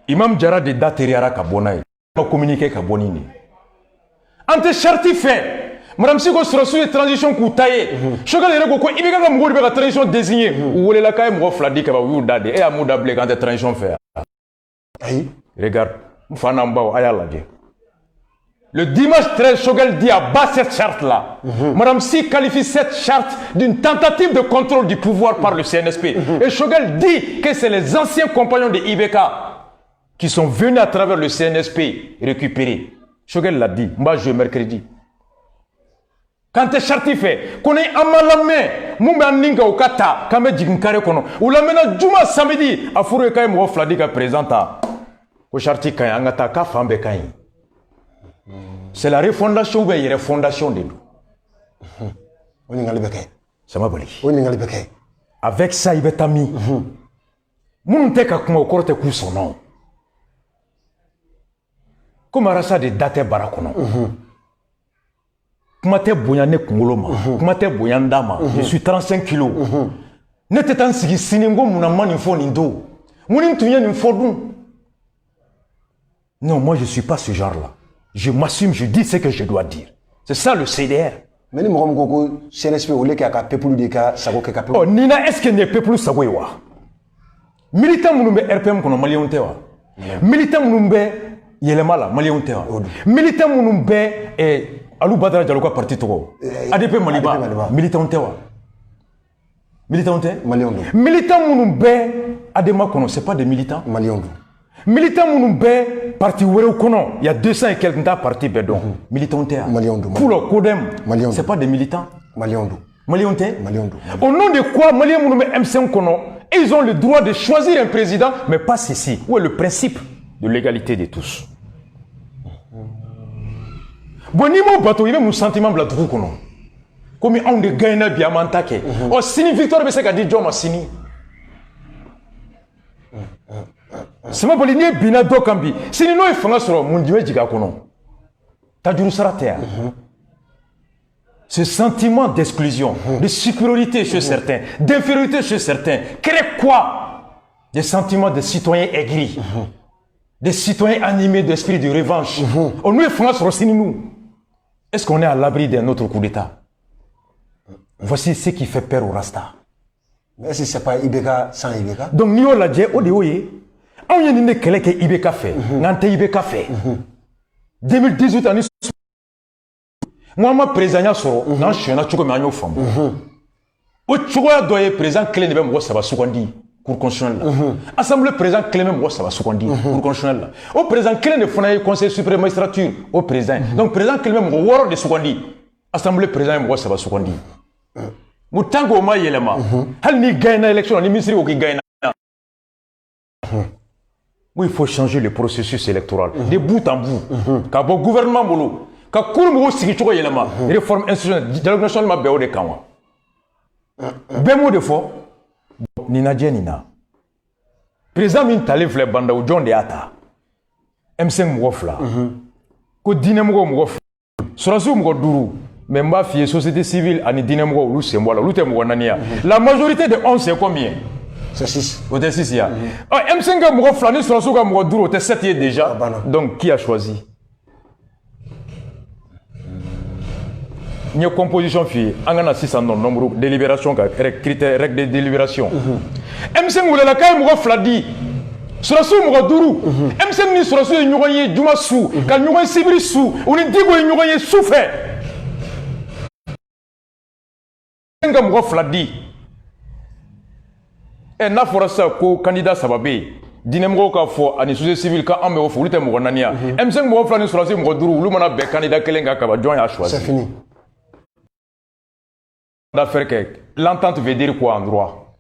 Imam Diarra de Dateriara Kabonai, pas communiqué Kabonini. Ante charti fait. Madame Siko sera sous les transitions coutaillées. Chogal est recoco, il y a une transition désignée. Ou les la caille Rof l'a dit qu'elle va vous dade et à Moudable quand la transition fait. Regarde, Fanambao, Ayala dit. Le dimanche 13, Chogal dit à bas cette charte-là. Madame Si qualifie cette charte d'une tentative de contrôle du pouvoir par le CNSP. Et Chogal dit que c'est les anciens compagnons de IBK qui sont venus à travers le CNSP récupérer. Chogal l'a dit, moi je mercredi. Quand tu es chartifé, qu'on est amalame, moumbe aninga au kata, kame jiginkare kono, ou la mena djuma samedi, a fourre kaye mou fladi ka présenta. Au charti kaye, angata ka fambe kaye. C'est la refondation ou bien la refondation de nous. On y a le béquet. ça m'a bali. Avec ça, il va t'ami. Mon teka kuma au corte coup son nom. Comme arasa de date barakono. Kuma te boyane kungoloma. Kuma te boyandama. Je suis 35 kilos. Ne te tan sigi siningo munamman info nindo. Mounin tunye n'info dun. Non, moi je suis pas ce genre-là. Je m'assume, je dis ce que je dois dire. C'est ça le CDR. Mais ni mɔgɔ min ko ko CNSP wele k'a ka peuple de ka sago kɛ ka peuple. Oh, Nina, est-ce que n'est peuple sago ye wa? Militant minnu bɛ RPM kɔnɔ maliyɛnw tɛ wa? Militant minnu bɛ yɛlɛma la maliyɛnw tɛ wa? Militant minnu bɛ Alou Badara Diallo ka parti tɔgɔ ADP Maliba militant tɛ wa? Militant tɛ? Maliyɛnw don. Militant minnu bɛ ADEMA kɔnɔ c'est pas des militants? Maliyɛnw don. Militants minnu bɛ parti wɛrɛw kɔnɔ il y a 200 et quelques ta parti bɛɛ dɔn militants tɛ wa? Maliyɛnw don. Pour le CODEM c'est pas des militants? Maliyɛnw don. Maliyɛnw tɛ? Maliyɛnw don. Au nom de quoi Maliens minnu bɛ M5 kɔnɔ ils ont le droit de choisir un président mais pas ceci. Où est le principe de l'égalité de tous? Bon ni mo bato il bɛ mun sentiment bila dugu kɔnɔ komi anw de gagnera bi an m'an ta kɛ ɔ sini victoire bɛ se ka di jɔn ma sini? Sama boli ni bina dɔ kan bi sini n'o ye fanga sɔrɔ mun jumɛn jigin a kɔnɔ tajuru sara tɛ yan? Ce sentiment d'exclusion, de supériorité chez certains, d'infériorité chez certains crée quoi? Des sentiments de citoyens aigris, des citoyens animés d'esprit de revanche. On nous est France Rossini nous. Est-ce qu'on est à l'abri d'un autre coup d'État? Voici ce qui fait peur au Rasta. Mais est-ce que c'est pas Ibeka sans Ibeka? Donc ni on l'a dit au déoye. On y a une kele que Ibeka fait, n'ante Ibeka fait. 2018 année. Moi ma président soro nan chena chuko me anyo fam. O chuko ya doye président clé ne be mo saba sukondi cour constitutionnel la. Assemblée président clé me mo saba sukondi cour constitutionnel la. O président clé ne fona conseil suprême magistrature au président. Donc président clé me mo woro de sukondi. Assemblée président mo saba sukondi. Mutango ma yelema. Hal ni gagne élection ni ministre o ki gagne. Oui, il faut changer le processus électoral de bout en bout. Ka bo gouvernement bolo ka kurmo sigi cogo yelema réforme institutionnelle dialogue national ma bewo de kanwa bemo de fo nina jenina président min tale flé banda o jonde ata M5 mo fla ko dinamo mo surasu mo duru mais mba fi société civile ani dinamo lu sembo la lu te mo nania la majorité de 11 c'est combien? C'est 6. Au 6 ya. M5 mo fla ni surasu ga mo duru au 7 déjà. Donc qui a choisi? Une composition fille, on a 600 nombre de délibération, critères, règles de délibération. M5 ou la caille m'a fladi. Sur la sou m'a dourou. M5 ni sur la sou y n'aura Juma sou, quand n'y aura Sibri sou, on est dit qu'il n'y aura souffert. M5 m'a fladi. Et n'a pas ça qu'au candidat Sababé. Dynamo ka fo ani société civile ka ambe fo lute mo nania. M5 m'a fladi sur la sou m'a dourou, lu mana be candidat kelenga ka ba join a choisi. C'est fini. L'entente veut dire quoi en droit?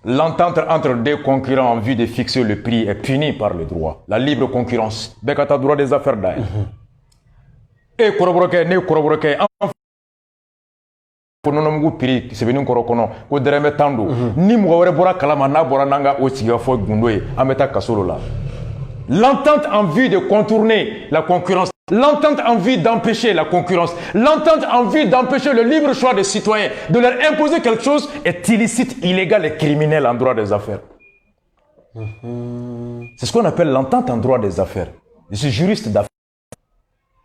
L'entente entre deux concurrents en vue de fixer le prix est punie par le droit. La libre concurrence. Bekata droit des affaires d'ailleurs. Et corroborer, ne corroborer, pour nous prix, c'est venu corroborer, au dernier temps, ni mourir bora kalamana bora nanga aussi fo gundoye, ameta kasolo là. L'entente en vue de contourner la concurrence. L'entente en vue d'empêcher la concurrence, l'entente en vue d'empêcher le libre choix des citoyens, de leur imposer quelque chose est illicite, illégal et criminel en droit des affaires. C'est ce qu'on appelle l'entente en droit des affaires. Je suis juriste d'affaires.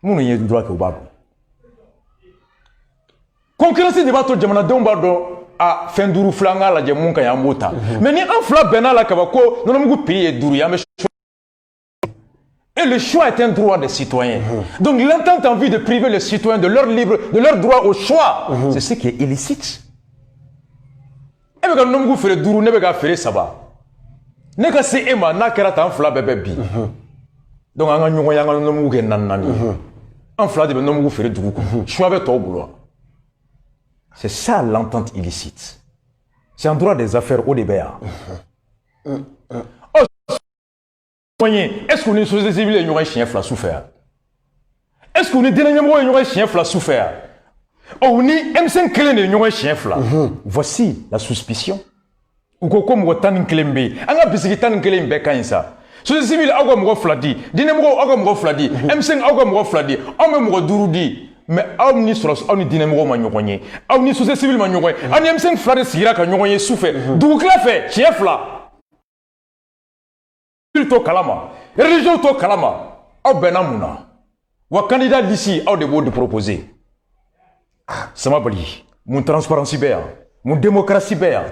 Nous n'avons pas droit que vous concurrence de bateau de Manadon à Fenduru Flanga la Jamunka Yamota. Mais ni un fla benala Kabako, nous n'avons pas payé Duria. Et le choix est un droit des citoyens. Donc l'entente en vue de priver les citoyens de leur libre, de leur droit au choix, c'est ce qui est illicite. Et bien quand nous avons fait le dourou, nous avons fait le sabbat. Nous avons fait Emma, nous avons fait un fla bébé. Donc nous avons fait un nanani. Un fla bébé, nous avons fait le dourou. Choix avec toi au boulot. C'est ça l'entente illicite. C'est un droit des affaires au débat. Est-ce qu'on est une société civile et il y aura un chien fla souffert? Est-ce qu'on est dernièrement il y aura un chien fla souffert? Oh, ni M5 kelen de ɲɔgɔn siɲɛ fila. Voici la suspicion. U ko mɔgɔ 12 bɛ yen. An ka bisigi 12 bɛɛ ka ɲi sa. Société civile aw ka mɔgɔ 2 di. Diinɛmɔgɔw aw ka mɔgɔ 2 di. M5 aw ka mɔgɔ 2 di. Aw bɛ mɔgɔ 5 di. Mais aw ni sɔrɔsiw aw ni diinɛmɔgɔw ma ɲɔgɔn ye. Aw ni société civile ma ɲɔgɔn ye. Aw ni M5 2 de sigira ka ɲɔgɔn ye su fɛ. Dugu tila fɛ siɲɛ fila. To kalama. Religion to kalama. Aw bɛnna mun na? Wa candidat d'ici aw de b'o de proposer. Samabali, mon transparence bɛ yan, mon démocratie bɛ yan.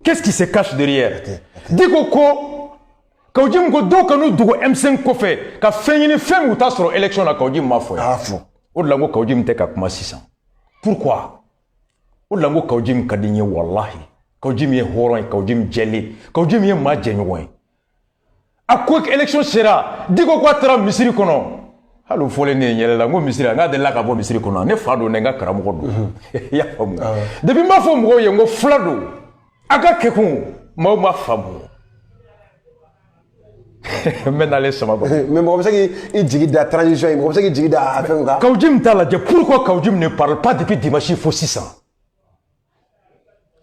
Qu'est-ce qui se cache derrière? Diko ko Kawjim ko dɔw ka n'u dogo M5 kɔfɛ ka fɛn ɲini fɛn min u t'a sɔrɔ élection na Kawjim m'a fɔ yan. O de la n ko Kawjim tɛ ka kuma sisan. Pourquoi? O de la n ko Kawjim ka di n ye wallahi. Kawjim ye hɔrɔn ye, Kawjim jɛlen, Kawjim ye maa jɛɲɔgɔn ye. A ko élection sera, Diko ko a taara misiri kɔnɔ. Hali fɔlen ne yɛlɛ la n ko misiri n'a delila ka bɔ misiri kɔnɔ ne fa don ne n ka karamɔgɔ don. I y'a faamu. Depuis n b'a fɔ mɔgɔw ye n ko fila don. A ka kɛkun maaw ma faamu. N bɛ n'ale sama bɔ. Mais mɔgɔ bɛ se k'i jigi da transition ye, mɔgɔ bɛ se k'i jigi da a fɛnw kan. Kawjim t'a lajɛ pourquoi Kawjim ne parle pas depuis dimanche fo sisan.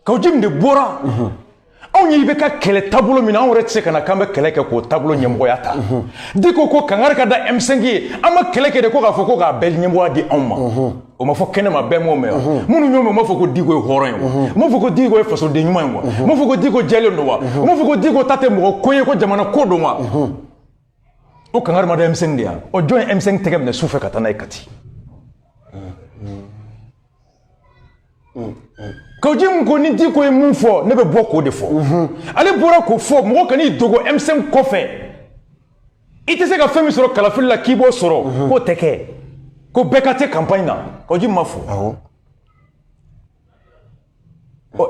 Kawjim de bɔra. Anw ye i bɛ ka kɛlɛ taabolo min na anw yɛrɛ tɛ se ka na k'an bɛ kɛlɛ kɛ k'o taabolo ɲɛmɔgɔya ta. Diko ko Kangari ka da M5 ye an ma kɛlɛ kɛ de ko k'a fɔ ko k'a bɛɛ ɲɛmɔgɔya di anw ma. O ma fɔ kɛnɛma bɛɛ m'o mɛn. Minnu y'o mɛn u m'a fɔ ko Diko ye hɔrɔn ye wa. U m'a fɔ ko Diko ye fasoden ɲuman ye wa. U m'a fɔ ko Diko jɛlen don wa. U m'a fɔ ko Diko ta tɛ mɔgɔ ko ye ko jamana ko don wa. O Kangari ma da M5 de yan. O jɔn ye M5 tɛgɛ minɛ su fɛ ka taa n'a ye Kati. Kawjim ko ni Diko ye mun fɔ ne bɛ bɔ k'o de fɔ. Ale bɔra k'o fɔ mɔgɔ ka n'i dogo M5 kɔfɛ. I tɛ se ka fɛn min sɔrɔ kalafili la k'i b'o sɔrɔ k'o tɛ kɛ. Ko bɛɛ ka tɛ campagne na Kawjim ma fɔ.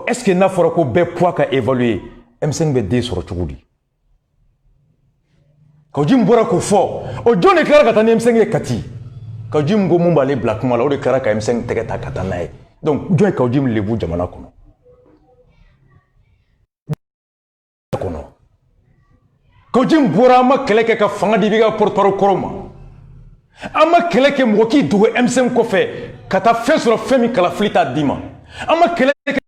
Est-ce que n'a fɔra ko bɛɛ poids ka évaluer M5 bɛ den sɔrɔ cogo di? Kawjim bɔra k'o fɔ o jɔn de tilara ka taa ni M5 ye Kati. Kawjim ko mun b'ale bila kuma la o de tilara ka M5 tɛgɛ ta ka taa n'a ye. Donc jɔn ye Kawjim lebu jamana kɔnɔ. Kawjim bɔra an ma kɛlɛ kɛ ka fanga di i b'i ka porte-parole kɔrɔ ma. An ma kɛlɛ kɛ mɔgɔ k'i dogo M5 kɔfɛ ka taa fɛn sɔrɔ fɛn min kalafili t'a d'i ma. An ma kɛlɛ kɛ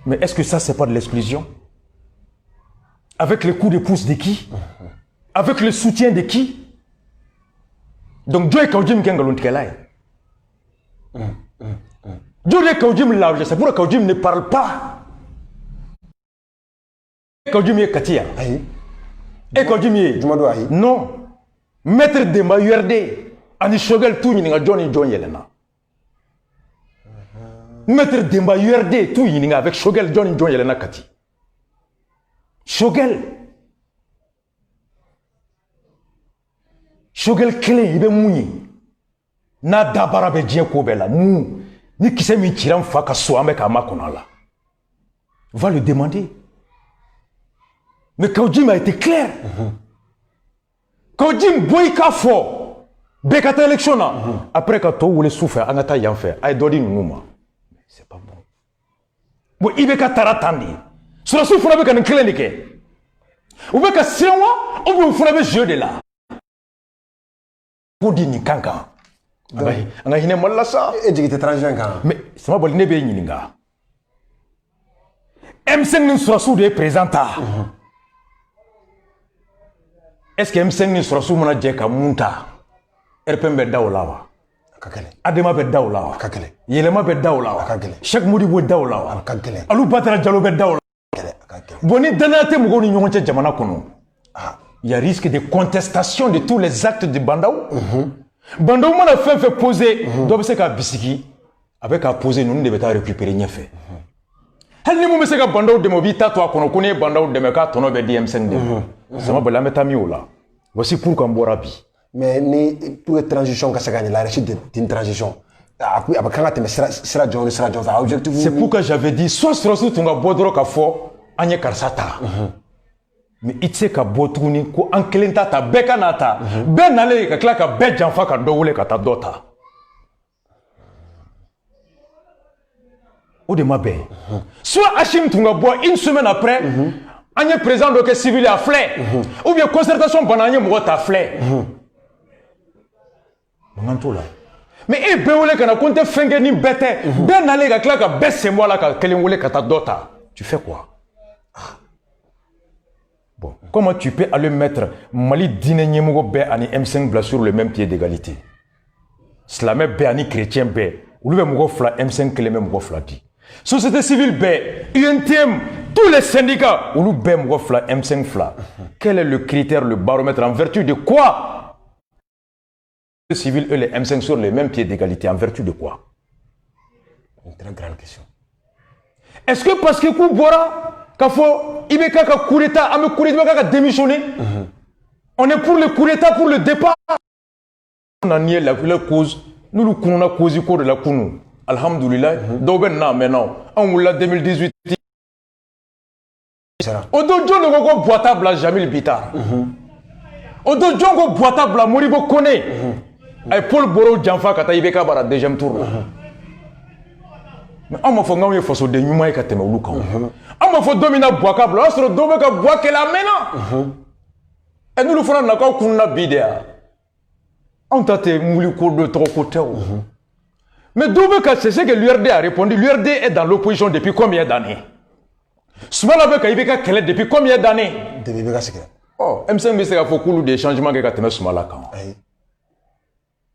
mais est-ce que ça c'est pas de l'exclusion? Avec les coups de pouce de qui? Avec le soutien de qui? Donc jɔn ye Kawjim kɛ nkalontigɛla ye. Jɔn ye Kawjim large, c'est pourquoi Kawjim ne parle pas. Kawjim ye Kati yan. Ayi. E Kawjim ye. Juma don ayi. Non. Maître Demba URD ani Choguel t'u ɲininka jɔn ni jɔn yɛlɛnna. Maître Demba URD t'u ɲininka avec Choguel jɔn ni jɔn yɛlɛnna Kati. Choguel kelen i bɛ mun ye n'a dabara bɛ diɲɛ ko bɛɛ la mun ni kisɛ min cira n fa ka so an bɛ k'a makɔnɔ a la. Va le demander. Mais Kawjim a été clair. Kawjim bɔ i k'a fɔ bɛɛ ka taa élection na. Après ka tɔw wele su fɛ an ka taa yan fɛ a ye dɔ di ninnu ma. C'est pas bon. Bon i bɛ ka taara tan de ye. Sɔrɔsiw fana bɛ ka nin kelen de kɛ. U bɛ ka siran wa ou bien u fana bɛ jeu de la. Ko di nin kan kan. An ka hinɛ Mali la sa. E jigi tɛ transition kan. Mais Samabali ne b'e ɲininka. M5 ni sɔrɔsiw de ye président ta. Est-ce que M5 ni sɔrɔsiw mana jɛ ka mun ta RPM bɛ da o la wa? A ka gɛlɛn. Adema bɛ da o la wa? A ka gɛlɛn. Yɛlɛma bɛ da o la wa? A ka gɛlɛn. Cheikh Modibo bɛ da o la wa? A ka gɛlɛn. Alu Batara Jalo bɛ da o la. A ka gɛlɛn. Bon ni danaya tɛ mɔgɔw ni ɲɔgɔn cɛ jamana kɔnɔ. Il y a risque de contestation de tous les actes de Bandaw. Bandaw mana fɛn fɛn poser dɔ bɛ se k'a bisigi a bɛ k'a poser ninnu de bɛ taa récupérer ɲɛfɛ. Hali ni mun bɛ se ka Bandaw dɛmɛ o b'i ta to a kɔnɔ ko n'i ye Bandaw dɛmɛ k'a tɔnɔ bɛ di M5 de ma. Samabali an bɛ taa min o la. Voici pourquoi an bɔra bi. Mais ni pour que transition ka se ka ɲɛ la réussite d'une transition a bɛ kan ka tɛmɛ sira jɔn ni sira jɔn fɛ objectif. C'est pourquoi j'avais dit soit sɔrɔsiw tun ka bɔ dɔrɔn ka fɔ an ye karisa ta. Mais i tɛ se ka bɔ tuguni ko an kelen ta ta bɛɛ ka n'a ta bɛɛ nalen ka tila ka bɛɛ janfa ka dɔ wele ka taa dɔ ta. O de ma bɛn. Soit Hachim tun ka bɔ une semaine après an ye président dɔ kɛ civil a filɛ ou bien concertation banna an ye mɔgɔ ta filɛ. Mankan t'o la. mais e bɛɛ wele kana ko n tɛ fɛn kɛ ni bɛɛ tɛ bɛɛ nalen ka tila ka bɛɛ sen bɔ a la ka kelen wele ka taa dɔ ta tu fais quoi? Bon, comment tu peux aller mettre Mali diinɛ ɲɛmɔgɔ bɛɛ ani M5 bila sur le même pied d'égalité? Silamɛ bɛɛ ani chrétien bɛɛ olu bɛ mɔgɔ fila M5 kelen bɛ mɔgɔ fila di. Société civile bɛɛ UNTM tous les syndicats olu bɛɛ mɔgɔ fila M5 fila. Quel est le critère, le baromètre, en vertu de quoi les civils et les M5 sur le même pied d'égalité, en vertu de quoi? Une très grande question. Est-ce que parce que Koubora K'a fɔ i bɛ k'a ka coup d'état an bɛ coup d'état i bɛ k'a ka démissionner on est pour le coup d'état pour le départ on a nié la cause n'olu kununa cause ko de la kunu alhamdulillah dɔw bɛ na maintenant an wulila 2018 o don jɔn de ko ko Buata bila Jamil Bitar o don jɔn ko Buata bila Modibo Kone a ye Paul Boro janfa ka taa IBK bara deuxième tour la mais an m'a fɔ k'anw ye fasoden ɲuman ye ka tɛmɛ olu kan an m'a fɔ don min na Buaka bila o y'a sɔrɔ dɔw bɛ ka Buwa kɛlɛ a mɛnna ɛ n'olu fana na k'aw kununa bi de ya anw ta tɛ wuli ko dɔ tɔgɔ ko tɛ o mais dɔw bɛ ka c'est ce que l'URD a répondu l'URD est dans l'opposition depuis combien d'années Soumana bɛ ka IBK kɛlɛ depuis combien d'années depuis IBK sigi oh M5 bɛ se k'a fɔ k'olu de changement kɛ ka tɛmɛ Soumana kan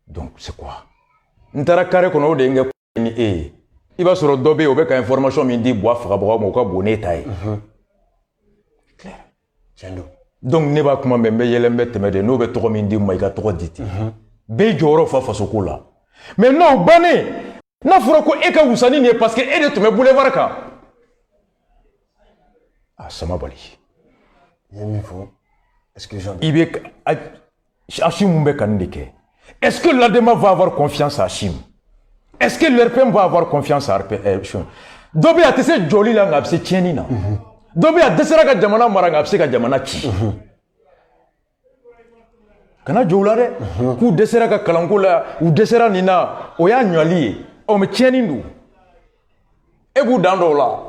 donc c'est quoi n taara carré kɔnɔ o de ye n kɛ ni e ye i b'a sɔrɔ dɔ bɛ yen o bɛ ka information min di Buwa fagabagaw ma o ka bon n'e ta ye clair donc ne b'a kuma mɛn n bɛ yɛlɛ n bɛ tɛmɛ de n'o bɛ tɔgɔ min di ma i ka tɔgɔ di ten bɛɛ jɔyɔrɔ fa fasoko la mais non o bannen n'a fɔra ko e ka wusa ni nin ye parce que e de tun bɛ boulevard kan ah sama bali i ye min fɔ exclusion i bɛ Hachim mun bɛ ka nin de kɛ est-ce que l'ADEMA va avoir confiance à Hachim? Est-ce que l'RPM va avoir confiance à RPM? Dɔ bɛ yen a tɛ se jɔli la nka a bɛ se tiɲɛni na dɔ bɛ yen a dɛsɛra ka jamana mara nka a bɛ se ka jamana ci kana jɔ u la dɛ k'u dɛsɛra ka kalanko la u dɛsɛra nin na o y'a ɲɔli ye ɔ mɛ tiɲɛni don e b'u dan dɔw la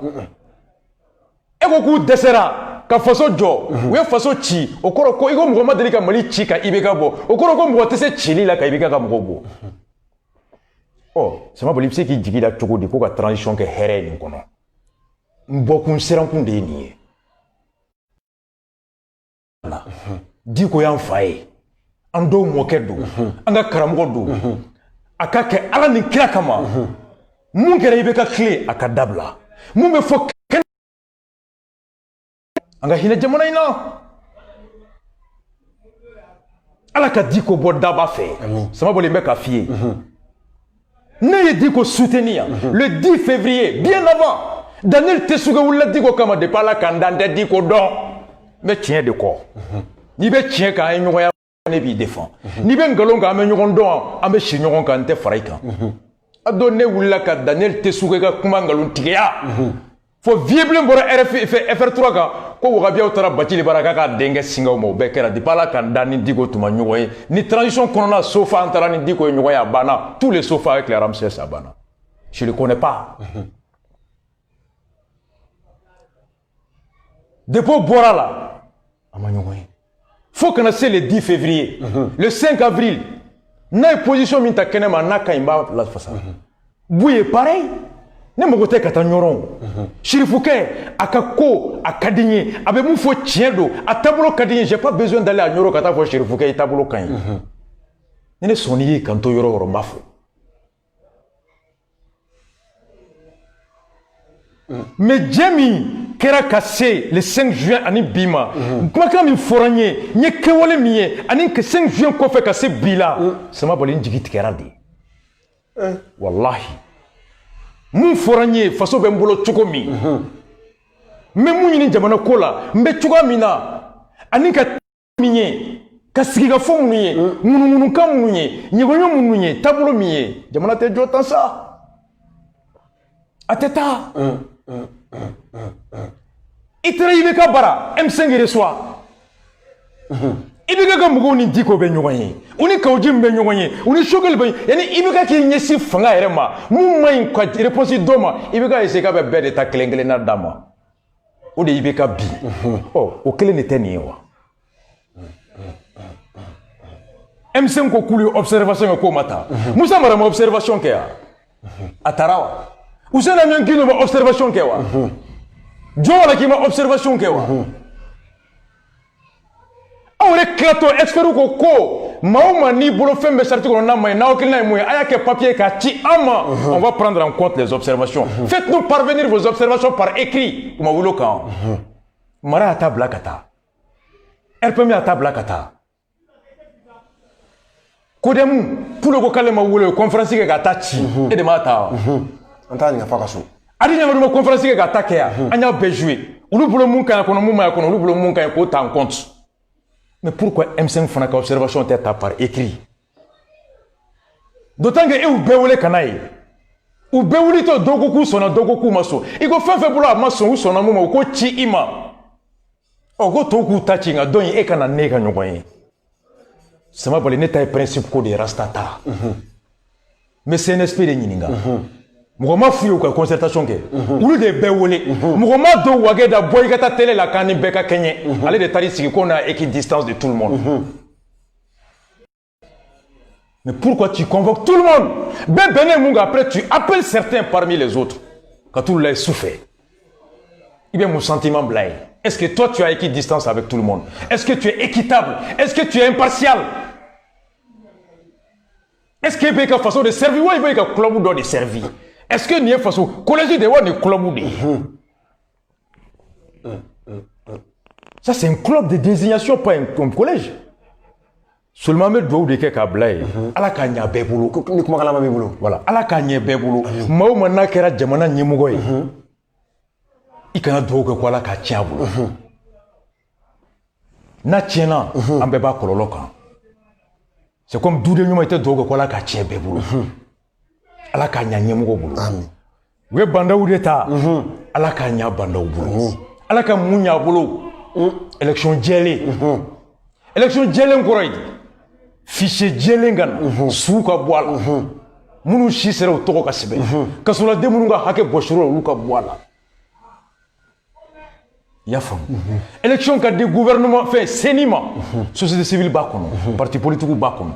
e ko k'u dɛsɛra ka faso jɔ u ye faso ci o kɔrɔ ko i ko mɔgɔ ma deli ka Mali ci ka IBK bɔ o kɔrɔ ko mɔgɔ tɛ se cili la ka IBK ka mɔgɔw bɔ ɔ sama boli i bɛ se k'i jigi da cogo di ko ka transition kɛ hɛrɛ ye nin kɔnɔ n bɔkun sirankun de ye nin ye Diko y'an fa ye an dɔw mɔkɛ don an ka karamɔgɔ don a ka kɛ Ala ni kira kama mun kɛra IBK tile a ka dabila mun bɛ fɔ kɛnɛ an ka hinɛ jamana in na Ala ka Diko bɔ daba fɛ sama boli n bɛ k'a f'i ye ne ye Diko soutenir le 10 février bien avant Daniel Tessugue wulila Diko kama depuis Ala k'an dan tɛ Diko dɔn n bɛ tiɲɛ de kɔ n'i bɛ tiɲɛ kan an ye ɲɔgɔnya ne b'i défend n'i bɛ nkalon kan an bɛ ɲɔgɔn dɔn an bɛ si ɲɔgɔn kan n tɛ fara i kan a don ne wulila ka Daniel Tessugue ka kuma nkalon tigiya fo vieux-bilen bɔra FR3 kan ko wagabiyaw taara Bacili bara k'a ka denkɛ singaw ma o bɛɛ kɛra depuis Ala k'an dan ni Diko tun ma ɲɔgɔn ye ni transition kɔnɔna Sofa an taara ni Diko ye ɲɔgɔn ye a banna tous les Sofa avec les Ramsès a banna je le connais pas depuis o bɔra la a ma ɲɔgɔn ye fo kana se le 10 février le 5 avril n'a ye position min ta kɛnɛ ma n'a ka ɲi n b'a lafasa bu ye pareil ne mago tɛ ka taa ɲɔrɔn Chérifukɛ a ka ko a ka di n ye a bɛ mun fɔ tiɲɛ don a taabolo ka di n ye j'ai pas besoin d'aller à ɲɔrɔ ka taa fɔ Chérifukɛ i taabolo ka ɲi ni ne sɔnni ye kan to yɔrɔ o yɔrɔ n b'a fɔ mais diɲɛ min kɛra ka se le 5 juin ani bi ma kumakan min fɔra n ye n ye kɛwale min ye ani 5 juin kɔfɛ ka se bi la sama bɔli n jigi tigɛra de wallahi mun fɔra n ye faso bɛ n bolo cogo min n bɛ mun ɲini jamana ko la n bɛ cogoya min na ani ka min ye ka sigikafɔ minnu ye ŋunuŋunukan minnu ye ɲɛgɔnɲɔ minnu ye taabolo min ye jamana tɛ jɔ tan sa a tɛ taa i taara IBK bara M5 reçoit IBK ka mɔgɔw ni Diko bɛ ɲɔgɔn ye u ni Kawji bɛ ɲɔgɔn ye u ni Choguel bɛ yani IBK k'i ɲɛsin fanga yɛrɛ ma mun ma ɲi ka réponse dɔ ma IBK essayer k'a bɛ bɛɛ de ta kelen kelenna d'a ma o de IBK bi ɔ o kelen de tɛ nin ye wa M5 ko kulu observation ko mata Musa Mara ma observation ke ya atarawa Usena Miankino ma observation ke wa Jola ki ma observation ke wa awre klato expert ko mauma ni bolo fembe sarti ko na may na okilna moy aya ke papier ka ti ama on va prendre en compte les observations faites-nous parvenir vos observations par écrit kuma wulo kan mara ata blakata RPM ata blakata kodemu pour le ko kalema wulo conférence ke ka tachi et de mata antani nga fakaso adi nyama duma conférence ke ka takea anya be jouer ulu bolo mun kan ko no muma ko no ulu bolo mun kan ko ta en compte. Mais pourquoi M5 fana ka observation tête par écrit? D'autant que ou bewole kanaye. Ou bewuli to dogoku sona dogoku maso. Iko fefe bula maso u sona muma ko chi ima. O go toku tachinga don e kana neka nyokoye. Sama bole neta principe ko de rastata. Mais c'est un esprit de nyininga. Mugoma fuyo ka concertation ke. Ulu de bewole. Mugoma do wageda boy kata tele la kani beka kenye. Allez de tari siki qu'on a équidistance de tout le monde. Mais pourquoi tu convoques tout le monde? Ben Munga après tu appelles certains parmi les autres. Quand tout le monde souffert. Eh bien mon sentiment blaye. Est-ce que toi tu as équidistance avec tout le monde? Est-ce que tu es équitable? Est-ce que tu es impartial? Est-ce qu'il y a une façon de servir ou il y a un club de servir? Est-ce que n'y a une façon collège de voir des clubs de ça c'est un club de désignation, pas un collège. Seulement mais doit de quelqu'un blaye. Ala kanya bebulu. ni kuma kala ma bebulu Voilà. Ala kanya bebulu. Mao mana kera jamana nyemugoy. Ikana dogo ko ala ka tiabulu. Na tiena ambeba kololoka. C'est comme d'où de nyuma était dogo ko ala ka tie bebulu. Ala ka nya nyemugo bulu. amin We banda udeta. Ala ka nya banda bulu. Ala ka munya bulu. Élection djélé. Élection djélé ngoroy. Fichier djélé ngan. Suka boala. Munu shisere o toko kasebe. Kasula de munu nga hake boshuro luka boala. Yafam. Élection ka de gouvernement fait sénima. Société civile bakono. Parti politique bakono.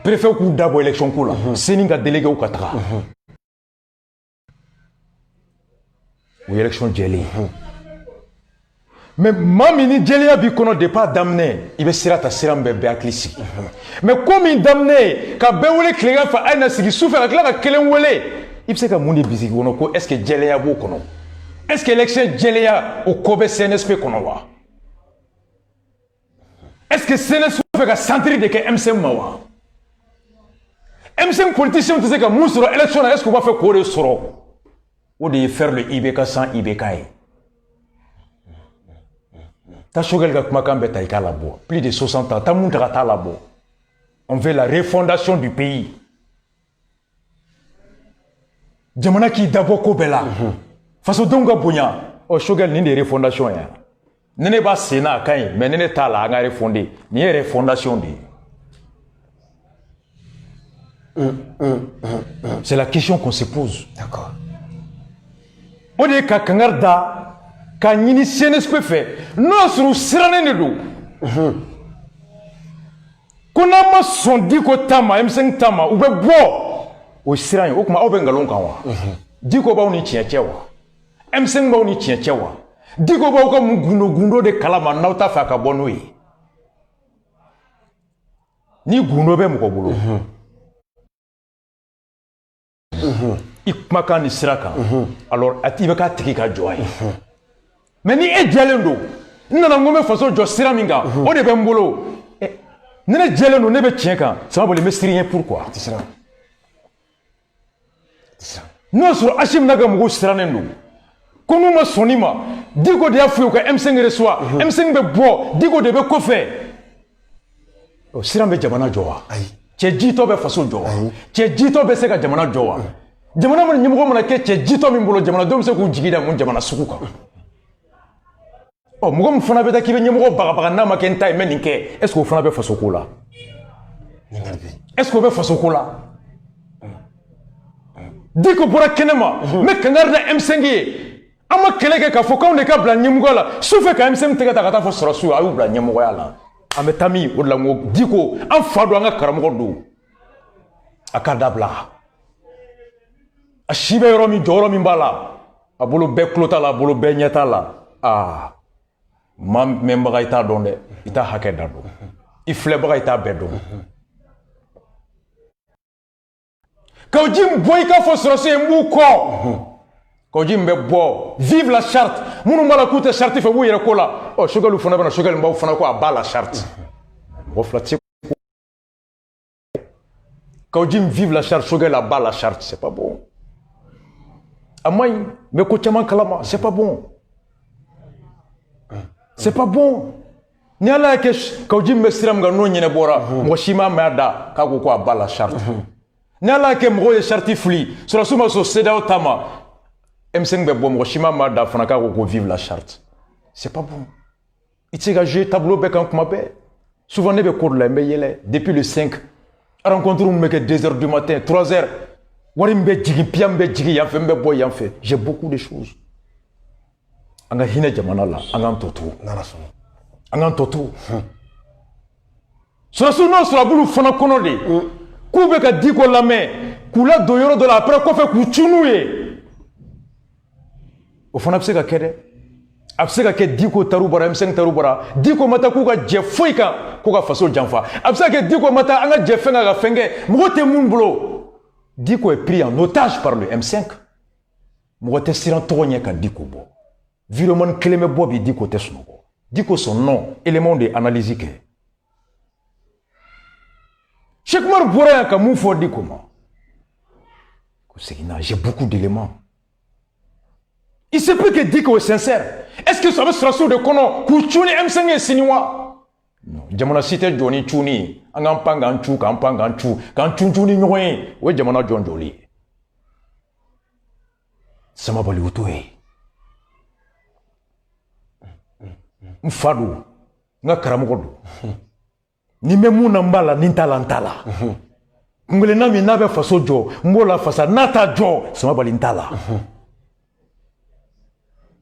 Préfet ku dabo élection kula. Séninga délégué au katra. Ou élection djélé. Mais mamini djélia bi kono de pas d'amener. Il va sirata sirambe be aklisi. Mais comme il d'amener ka bewole klega fa ayna sigi souffre la kelen wele. Il sait que mundi bisiki wono ko est-ce que djélia bo kono? Est-ce que l'élection djélia au Kobe CNSP kono wa? Est-ce que CNSP fait ka centre de que M5 mawa? M5 politicien tu sais que mon sur élection est-ce qu'on va faire quoi soro? Ou de faire le IBK sans IBK. Ta shogel ga kuma kan beta ikala bo. Plus de 60 ans ta munta ta labo. On veut la refondation du pays. Jamana ki dabo ko bela. Faso donga bunya o shogel ni de refondation ya. Nene ba sena kan mais nene ta la nga refonder. Ni refondation de. C'est la question qu'on se pose. d'accord On dit que Kangarda, quand il CNSP fait, nous sommes sirané de nous. Qu'on a ma son dit que Tama, M5 Tama, ou bien bois, ou sirané, ou comme Obengalon Kawa. Dit que on y tient Tiawa. M5 on y tient Tiawa. Dit que on comme Gundo de Kalama, Nauta Faka Bonui. Ni Gundo be Mokobolo. Ikmaka ni siraka alors atibaka tikika joy mais ni edjelendo nana ngome façon jo siraminga o de bembolo nene djelendo ne be tienka ça va le mestrien pourquoi tisra non sur achim naga mugo siranendo kono ma sonima diko de afu ko M5 reçoit M5 be bo diko de be ko fait o sirambe jabana jowa ayi che jito be façon jowa che jito be se ka jamana jowa jamana man nyimgo mana ke che jito min bolo jamana dom se ku jigida mun jamana sukuka o mugo mfana be ta kibe nyimgo baga na ma ken tay meninke est ce que fana be façon ko la est ce que be façon ko la diko bora kenema me kangarda M5 ama keleke ka fo ka on de ka bla nyimgo la soufe ka M5 tega ta fo soro su ayu bla nyimgo ya la an bɛ taa min o de la n ko Diko an fa don an ka karamɔgɔ don a ka dabila a si bɛ yɔrɔ min jɔyɔrɔ min b'a la a bolo bɛɛ tulo t'a la a bolo bɛɛ ɲɛ t'a la maa mɛnbaga i t'a dɔn dɛ i t'a hakɛ da dɔn i filɛbaga i t'a bɛɛ dɔn Kawji n bɔ i k'a fɔ sɔrɔsi ye n b'u kɔ Kawji n bɛ bɔ vive la charte minnu b'a la k'u tɛ charte fɛ b'u yɛrɛ ko la Choguel fana bɛ na Choguel b'aw fana ko a b'a la charte mɔgɔ fila tɛ Kawji n vive la charte Choguel a b'a la charte c'est pas bon a man ɲi n bɛ ko caman kalama c'est pas bon c'est pas bon ni ala y'a kɛ Kawji n bɛ sira min kan n'o ɲɛnabɔra mɔgɔ si m'a mɛn a da k'a ko a b'a la charte ni ala y'a kɛ mɔgɔw ye charte fili sɔrɔsiw ma sɔn CEDEAO ta ma M5 bɛ bɔ mɔgɔ si m'a mɛn a da fana k'a ko vive la charte c'est pas bon i tɛ se ka jouer tableau bɛɛ kan kuma bɛɛ souvent ne bɛ cours la n bɛ yɛlɛ depuis le 5 rencontre min bɛ kɛ 2 heures du matin 3 heures wari min bɛ jigin piya min bɛ jigin yan fɛ n bɛ bɔ yan fɛ j'ai beaucoup de choses an ka hinɛ jamana la an k'an tɔ to an k'an tɔ to sɔrɔsiw n'o sɔrɔ a b'olu fana kɔnɔ de k'u bɛ ka Diko lamɛn k'u ladon yɔrɔ dɔ la après kɔfɛ k'u cun n'u ye o fana bɛ se ka kɛ dɛ a bɛ se ka kɛ Diko taar'u bara M5 taar'u bara Diko ma taa k'u ka jɛ foyi kan k'u ka faso janfa a bɛ se ka kɛ Diko ma taa an ka jɛ fɛn kan ka fɛn kɛ mɔgɔ tɛ mun bolo Diko est pris en otage par le M5 mɔgɔ tɛ siran tɔgɔ ɲɛ ka Diko bɔ viremani kelen bɛ bɔ bi Diko tɛ sunɔgɔ Diko son nom élément de analyse kɛ Cheikh Umar bɔra yan ka mun fɔ Diko ma ko seginna j'ai beaucoup d'éléments il se peut que Diko est sincère est-ce que ça bɛ sɔrɔsiw de kɔnɔ k'u cun ni M5 ye sini wa non jamana si tɛ jɔ ni cun ye an k'an pan k'an cu k'an pan k'an cu k'an cun ni ɲɔgɔn ye o ye jamana jɔn jɔli ye samabali o t'o ye n fa don n ka karamɔgɔ don ni n bɛ mun na n b'a la ni n t'a la n t'a la kunkelenna min n'a bɛ faso jɔ n b'o la fasa n'a t'a jɔ samabali n t'a la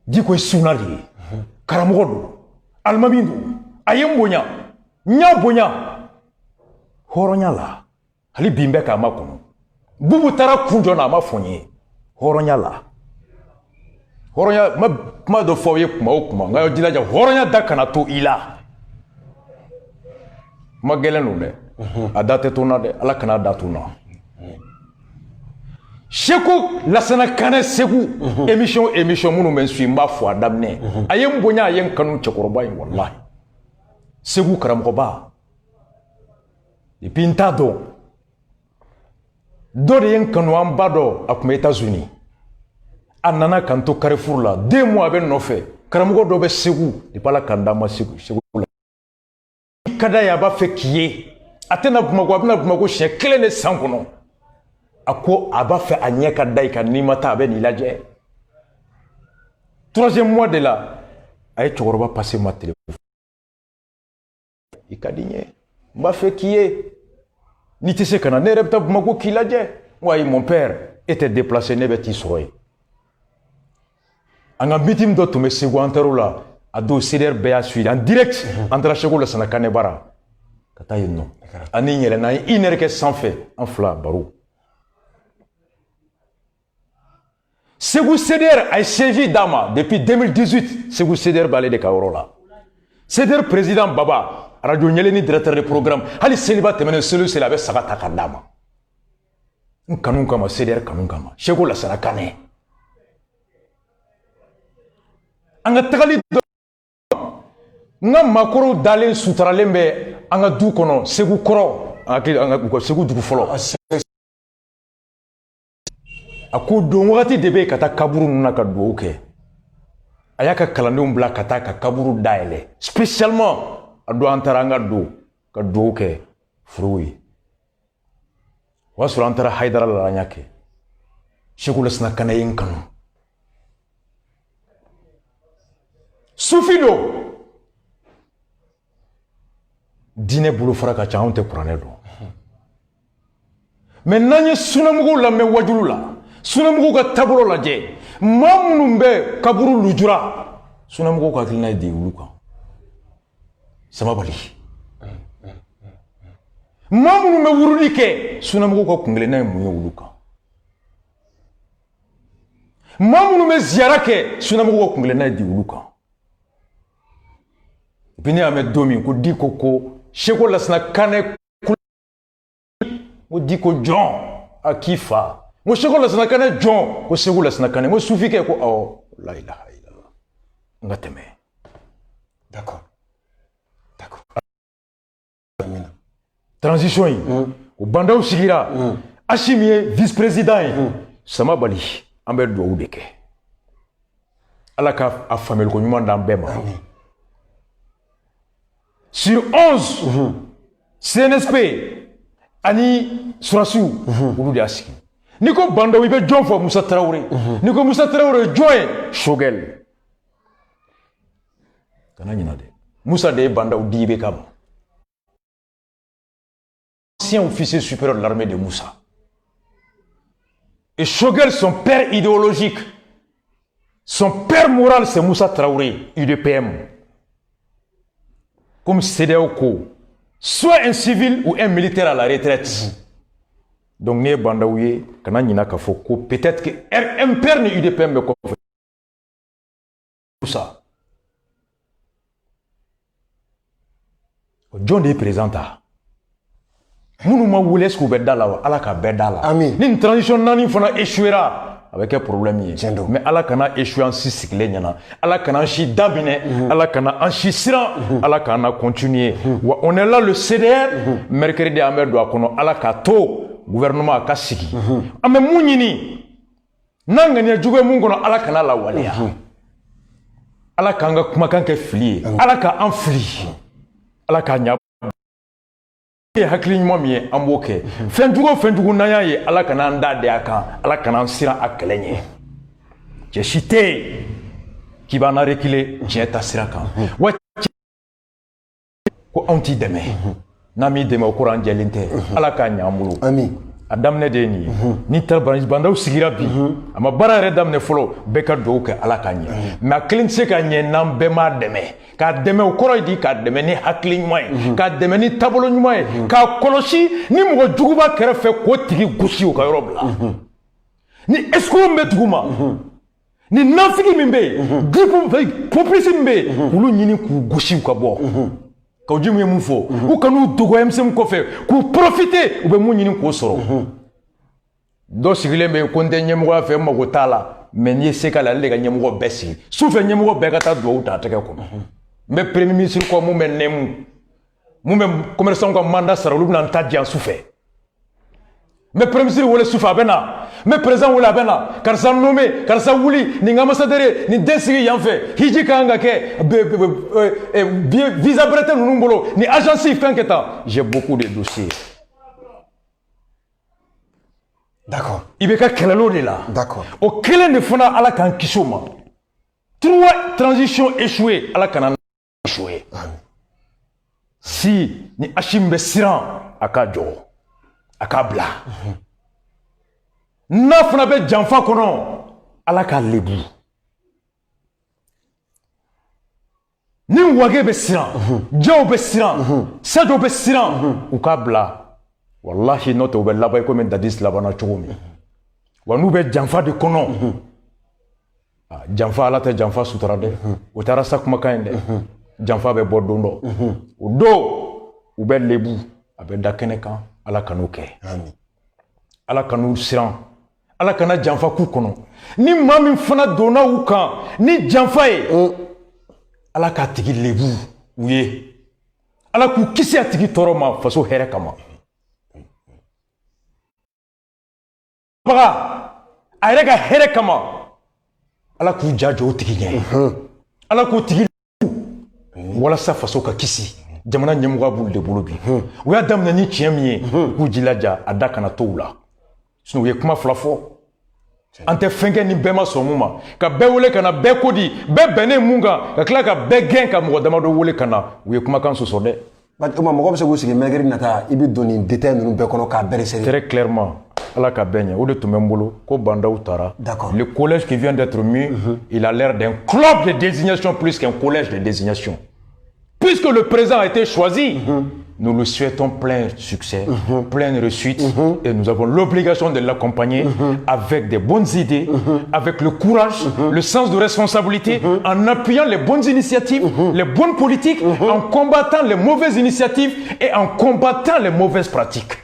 Diko ye sunna de ye karamɔgɔ don alimami don a ye n bonya n y'a bonya hɔrɔnya la hali bi n bɛ k'a makɔnɔ Bubu taara kun jɔ na a ma fɔ n ye hɔrɔnya la hɔrɔnya ma kuma dɔ fɔ aw ye kuma o kuma nka y'aw jilaja hɔrɔnya da kana to i la kuma gɛlɛn don dɛ a da tɛ to n na dɛ ala kana a da to n na Seku Lassana Kanɛ Seku émission minnu bɛ n suit n b'a fɔ a daminɛ a ye n bonya a ye n kanu cɛkɔrɔba in walahi Seku karamɔgɔba et puis n t'a dɔn dɔ de ye n kanu an ba dɔ a tun bɛ États-Unis a nana kan to Carrefour la 2 mois a bɛ n nɔfɛ karamɔgɔ dɔ bɛ Segu depuis ala k'an d'a ma Segu la i ka d'a ye a b'a fɛ k'i ye a tɛna Bamakɔ a bɛna Bamakɔ siɲɛ 1 de san kɔnɔ a ko a b'a fɛ a ɲɛ ka da i kan n'i ma taa a bɛ n'i lajɛ 3e mois de la a ye cɛkɔrɔba passer ma téléphone i ka di n ye n b'a fɛ k'i ye n'i tɛ se ka na ne yɛrɛ bɛ taa Bamakɔ k'i lajɛ n ko ayi mon père e tɛ déplacé ne bɛ t'i sɔrɔ yen an ka meeting dɔ tun bɛ Segu an taar'o la a don CDR bɛɛ y'a suivi en direct an taara Seku Lassana Kanɛ bara ka taa yen nɔ ani n yɛlɛnna an ye 1 heure kɛ sanfɛ an fila baro Segu CDR a ye siège d'a ma depuis 2018 Segu CDR b'ale de ka yɔrɔ la CDR président Baba radio ɲɛlɛni directeur de programme hali seliba tɛmɛnen seli a bɛ saga ta ka d'a ma n kanu kama CDR kanu kama Seku Lassana Kanɛ an ka tagali dɔ n ka maakɔrɔw dalen suturalen bɛ an ka du kɔnɔ Segu kɔrɔ an ka Segu dugu fɔlɔ a ko don wagati de bɛ ka taa kaburu ninnu na ka dugawu kɛ a y'a ka kalandenw bila ka taa ka kaburu dayɛlɛ spécialement a don an taara an ka don ka dugawu kɛ forow ye o y'a sɔrɔ an taara Hayidara la an y'a kɛ Seku Lassana Kanɛ ye n kanu sufi don diinɛ bolofara ka ca anw tɛ kuranɛ dɔn mais n'an ye sunamuguw lamɛn wajulu la sunamuguw ka taabolo lajɛ maa minnu bɛ kaburu lujura sunamuguw ka hakilina ye de olu kan samabali maa minnu bɛ wurudi kɛ sunamɔgɔw ka kunkelenna ye mun ye olu kan maa minnu bɛ ziyara kɛ sunamɔgɔw ka kunkelenna ye di olu kan bi ne y'a mɛn don min ko Diko ko Seko Lassana Kanɛ ko Diko jɔn a k'i fa ko Seko Lassana Kanɛ jɔn ko Seko Lassana Kanɛ ko sufikɛ ko awɔ la ilaha illallah n ka tɛmɛ. D'accord. D'accord. Transition yi o bandaw sigira Hashim ye vice-président ye sama bali an bɛ dugawu de kɛ Ala ka a faamuyaliko ɲuman d'an bɛɛ ma. Sur 11 CNSP ani Surasiw olu de y'a sigi ni ko bandaw i bɛ jɔn fɔ Musa Tarawele ni ko Musa Tarawele jɔn ye Choguel kana ɲina dɛ Musa de ye bandaw di IBK ma. Ancien officier supérieur de l'armée de Moussa. Et Choguel, son père idéologique, son père moral, c'est Moussa Traoré, UDPM. Comme CEDEAO, soit un civil ou un militaire à la retraite. Donc, nous Bandaouye, peut-être qu'un père ni UDPM me confie. Moussa. John est présent. Munu ma wule est-ce qu'on bɛ da la wa Ala ka bɛɛ da la. Amin. Ni transition naani fana échouera a bɛ kɛ problème ye. Mais Ala kana échouer an si sigilen ɲɛna. Ala kana an si daminɛ. Ala kana an si siran. Ala kana continuer. Wa on est là le CDR. Mercredi an bɛ don a kɔnɔ Ala ka to gouvernement a ka sigi. An bɛ mun ɲini n'an ŋaniya jugu ye mun kɔnɔ Ala kana lawaleya. Ala k'an ka kumakan kɛ fili ye. Ala ka an fili. Ala k'a ɲa. Hakili ɲuman min ye an b'o kɛ fɛn jugu n'an y'a ye Ala kana an da de a kan Ala kana an siran a kɛlɛ ɲɛ cɛ si tɛ yen k'i b'an reculer tiɲɛ ta sira kan wa ko anw t'i dɛmɛ n'an m'i dɛmɛ o kɔrɔ an jɛlen tɛ Ala k'a ɲɛ an bolo a daminɛ de ye nin ye ni bandaw sigira bi a ma baara yɛrɛ daminɛ fɔlɔ bɛɛ ka dugawu kɛ Ala k'a ɲɛ mais a kelen tɛ se ka ɲɛ n'an bɛɛ m'a dɛmɛ k'a dɛmɛ o kɔrɔ ye di k'a dɛmɛ ni hakili ɲuman ye k'a dɛmɛ ni taabolo ɲuman ye k'a kɔlɔsi ni mɔgɔ jugu b'a kɛrɛfɛ k'o tigi gosi o ka yɔrɔ bila ni escroc min bɛ dugu ma ni nafigi min bɛ yen complice min bɛ yen olu ɲini k'u gosi u ka bɔ k'aw ji mun ye mun fɔ u kan'u dogo M5 kɔfɛ k'u profiter u bɛ mun ɲini k'o sɔrɔ dɔ sigilen bɛ yen ko n tɛ ɲɛmɔgɔya fɛ n mago t'a la mais n'i ye se k'a la ale de ka ɲɛmɔgɔ bɛɛ sigi sufɛ ɲɛmɔgɔ bɛɛ ka taa dugawu ta a tɛgɛ kɔnɔ n bɛ premier ministre kɔ mun bɛ nɛmu mun bɛ commerçant ka mandat sara olu bɛna n ta diyan sufɛ n bɛ premier ministre wele sufɛ a bɛ na n bɛ président wele a bɛ na karisa nommé karisa wuli nin ambassadeur ye nin den sigi yan fɛ hiji ka kan ka kɛ visa bɛrɛ tɛ ninnu bolo ni agence fɛn kɛ tan j'ai beaucoup de dossiers. D'accord. I bɛ ka kɛlɛlo de la. D'accord. O kelen de fana Ala k'an kisi o ma. 3 transitions échouées Ala kana échouer. Si ni Hashim bɛ siran a k'a jɔ a k'a bila. N'a fana bɛ janfa kɔnɔ Ala k'a lebu. Ni wage bɛ siran jaw bɛ siran sajo bɛ siran u k'a bila. Wallahi n'o tɛ u bɛ laban i komi Dadis labanna cogo min wa n'u bɛ janfa de kɔnɔ janfa Ala tɛ janfa sutura dɛ o taara sa kumakan in dɛ janfa bɛ bɔ don dɔ o don u bɛ lebu a bɛ da kɛnɛ kan Ala kan'o kɛ Ala kan'u siran Ala kana janfa k'u kɔnɔ ni maa min fana donna u kan ni janfa ye Ala k'a tigi lebu u ye Ala k'u kisi a tigi tɔɔrɔ ma faso hɛrɛ kama. A yɛrɛ ka hɛrɛ kama Ala k'u ja jɔ o tigi ɲɛ Ala k'o tigi walasa faso ka kisi jamana ɲɛmɔgɔ b'u de bolo bi u y'a daminɛ ni tiɲɛ min ye k'u jilaja a da kana to u la sinon u ye kuma fila fɔ an tɛ fɛn kɛ ni bɛɛ ma sɔn mun ma ka bɛɛ wele ka na bɛɛ ko di bɛɛ bɛnnen mun kan ka tila ka bɛɛ gɛn ka mɔgɔ damadɔ wele ka na u ye kumakan sɔsɔ dɛ. mɔgɔ bɛ se k'u sigi mercredi nata i bɛ don nin détail ninnu bɛɛ kɔnɔ k'a bɛɛ resserrer. Très clairement Ala ka bɛɛ ɲɛ o de tun bɛ n bolo ko bandaw taara. Le collège qui vient d'être mis il a l'air d'un club de désignation plus qu'un collège de désignation puisque le président a été choisi nous lui souhaitons plein succès, pleine réussite, et nous avons l'obligation de l'accompagner avec des bonnes idées, avec le courage, le sens de responsabilité, en appuyant les bonnes initiatives, les bonnes politiques, en combattant les mauvaises initiatives et en combattant les mauvaises pratiques.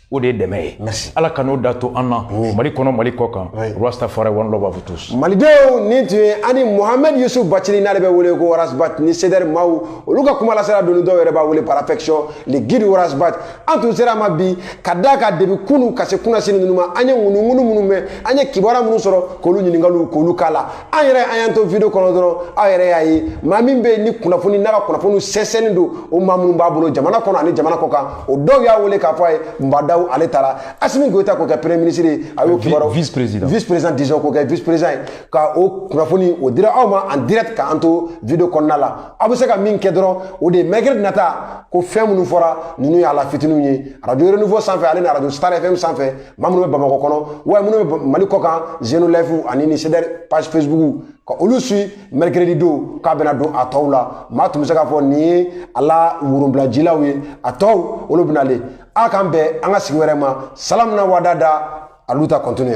O de dɛmɛ. Merci. Ala ka n'o da to an na. Mali kɔnɔ Mali kɔ kan. Rastafari one love à vous tous. Malidenw nin tun ye ani Mohamed Yusuf Bacili n'ale bɛ wele ko Rasbat ni Seder Maw olu ka kuma lasera doni dɔw yɛrɛ b'a wele par affection le guide Rasbat an tun sera ma bi ka da ka debi kunu ka se kuna sini ninnu ma an ye ŋunuŋunu minnu mɛn an ye kibaruya minnu sɔrɔ k'olu ɲininkaliw k'olu k'a la an yɛrɛ an y'an to video kɔnɔ dɔrɔn aw yɛrɛ y'a ye maa min bɛ yen ni kunnafoni n'a ka kunnafoniw sɛnsɛnnen don o maa minnu b'a bolo jamana kɔnɔ ani jamana kɔ kan o dɔw y'a wele k'a fɔ a ye Mbadaw ale taara Assimi Goïta k'o kɛ premier ministre ye a y'o kibaruya vice président disons k'o kɛ vice président ye ka o kunnafoni o dira aw ma en direct k'an to video kɔnɔna la aw bɛ se ka min kɛ dɔrɔn o de ye mercredi nata ko fɛn minnu fɔra ninnu y'a la fitininw ye radio Renouveau sanfɛ ale ni radio Star FM sanfɛ maa minnu bɛ Bamakɔ kɔnɔ wa minnu bɛ Mali kɔ kan Zeno Live ani ni Seder page Facebook ka olu suit mercredi don k'a bɛna don a tɔw la maa tun bɛ se k'a fɔ nin ye a la worobulajilaw ye a tɔw olu bɛnalen a k'an bɛn an ka sigi wɛrɛ ma salam na wadada aluta continue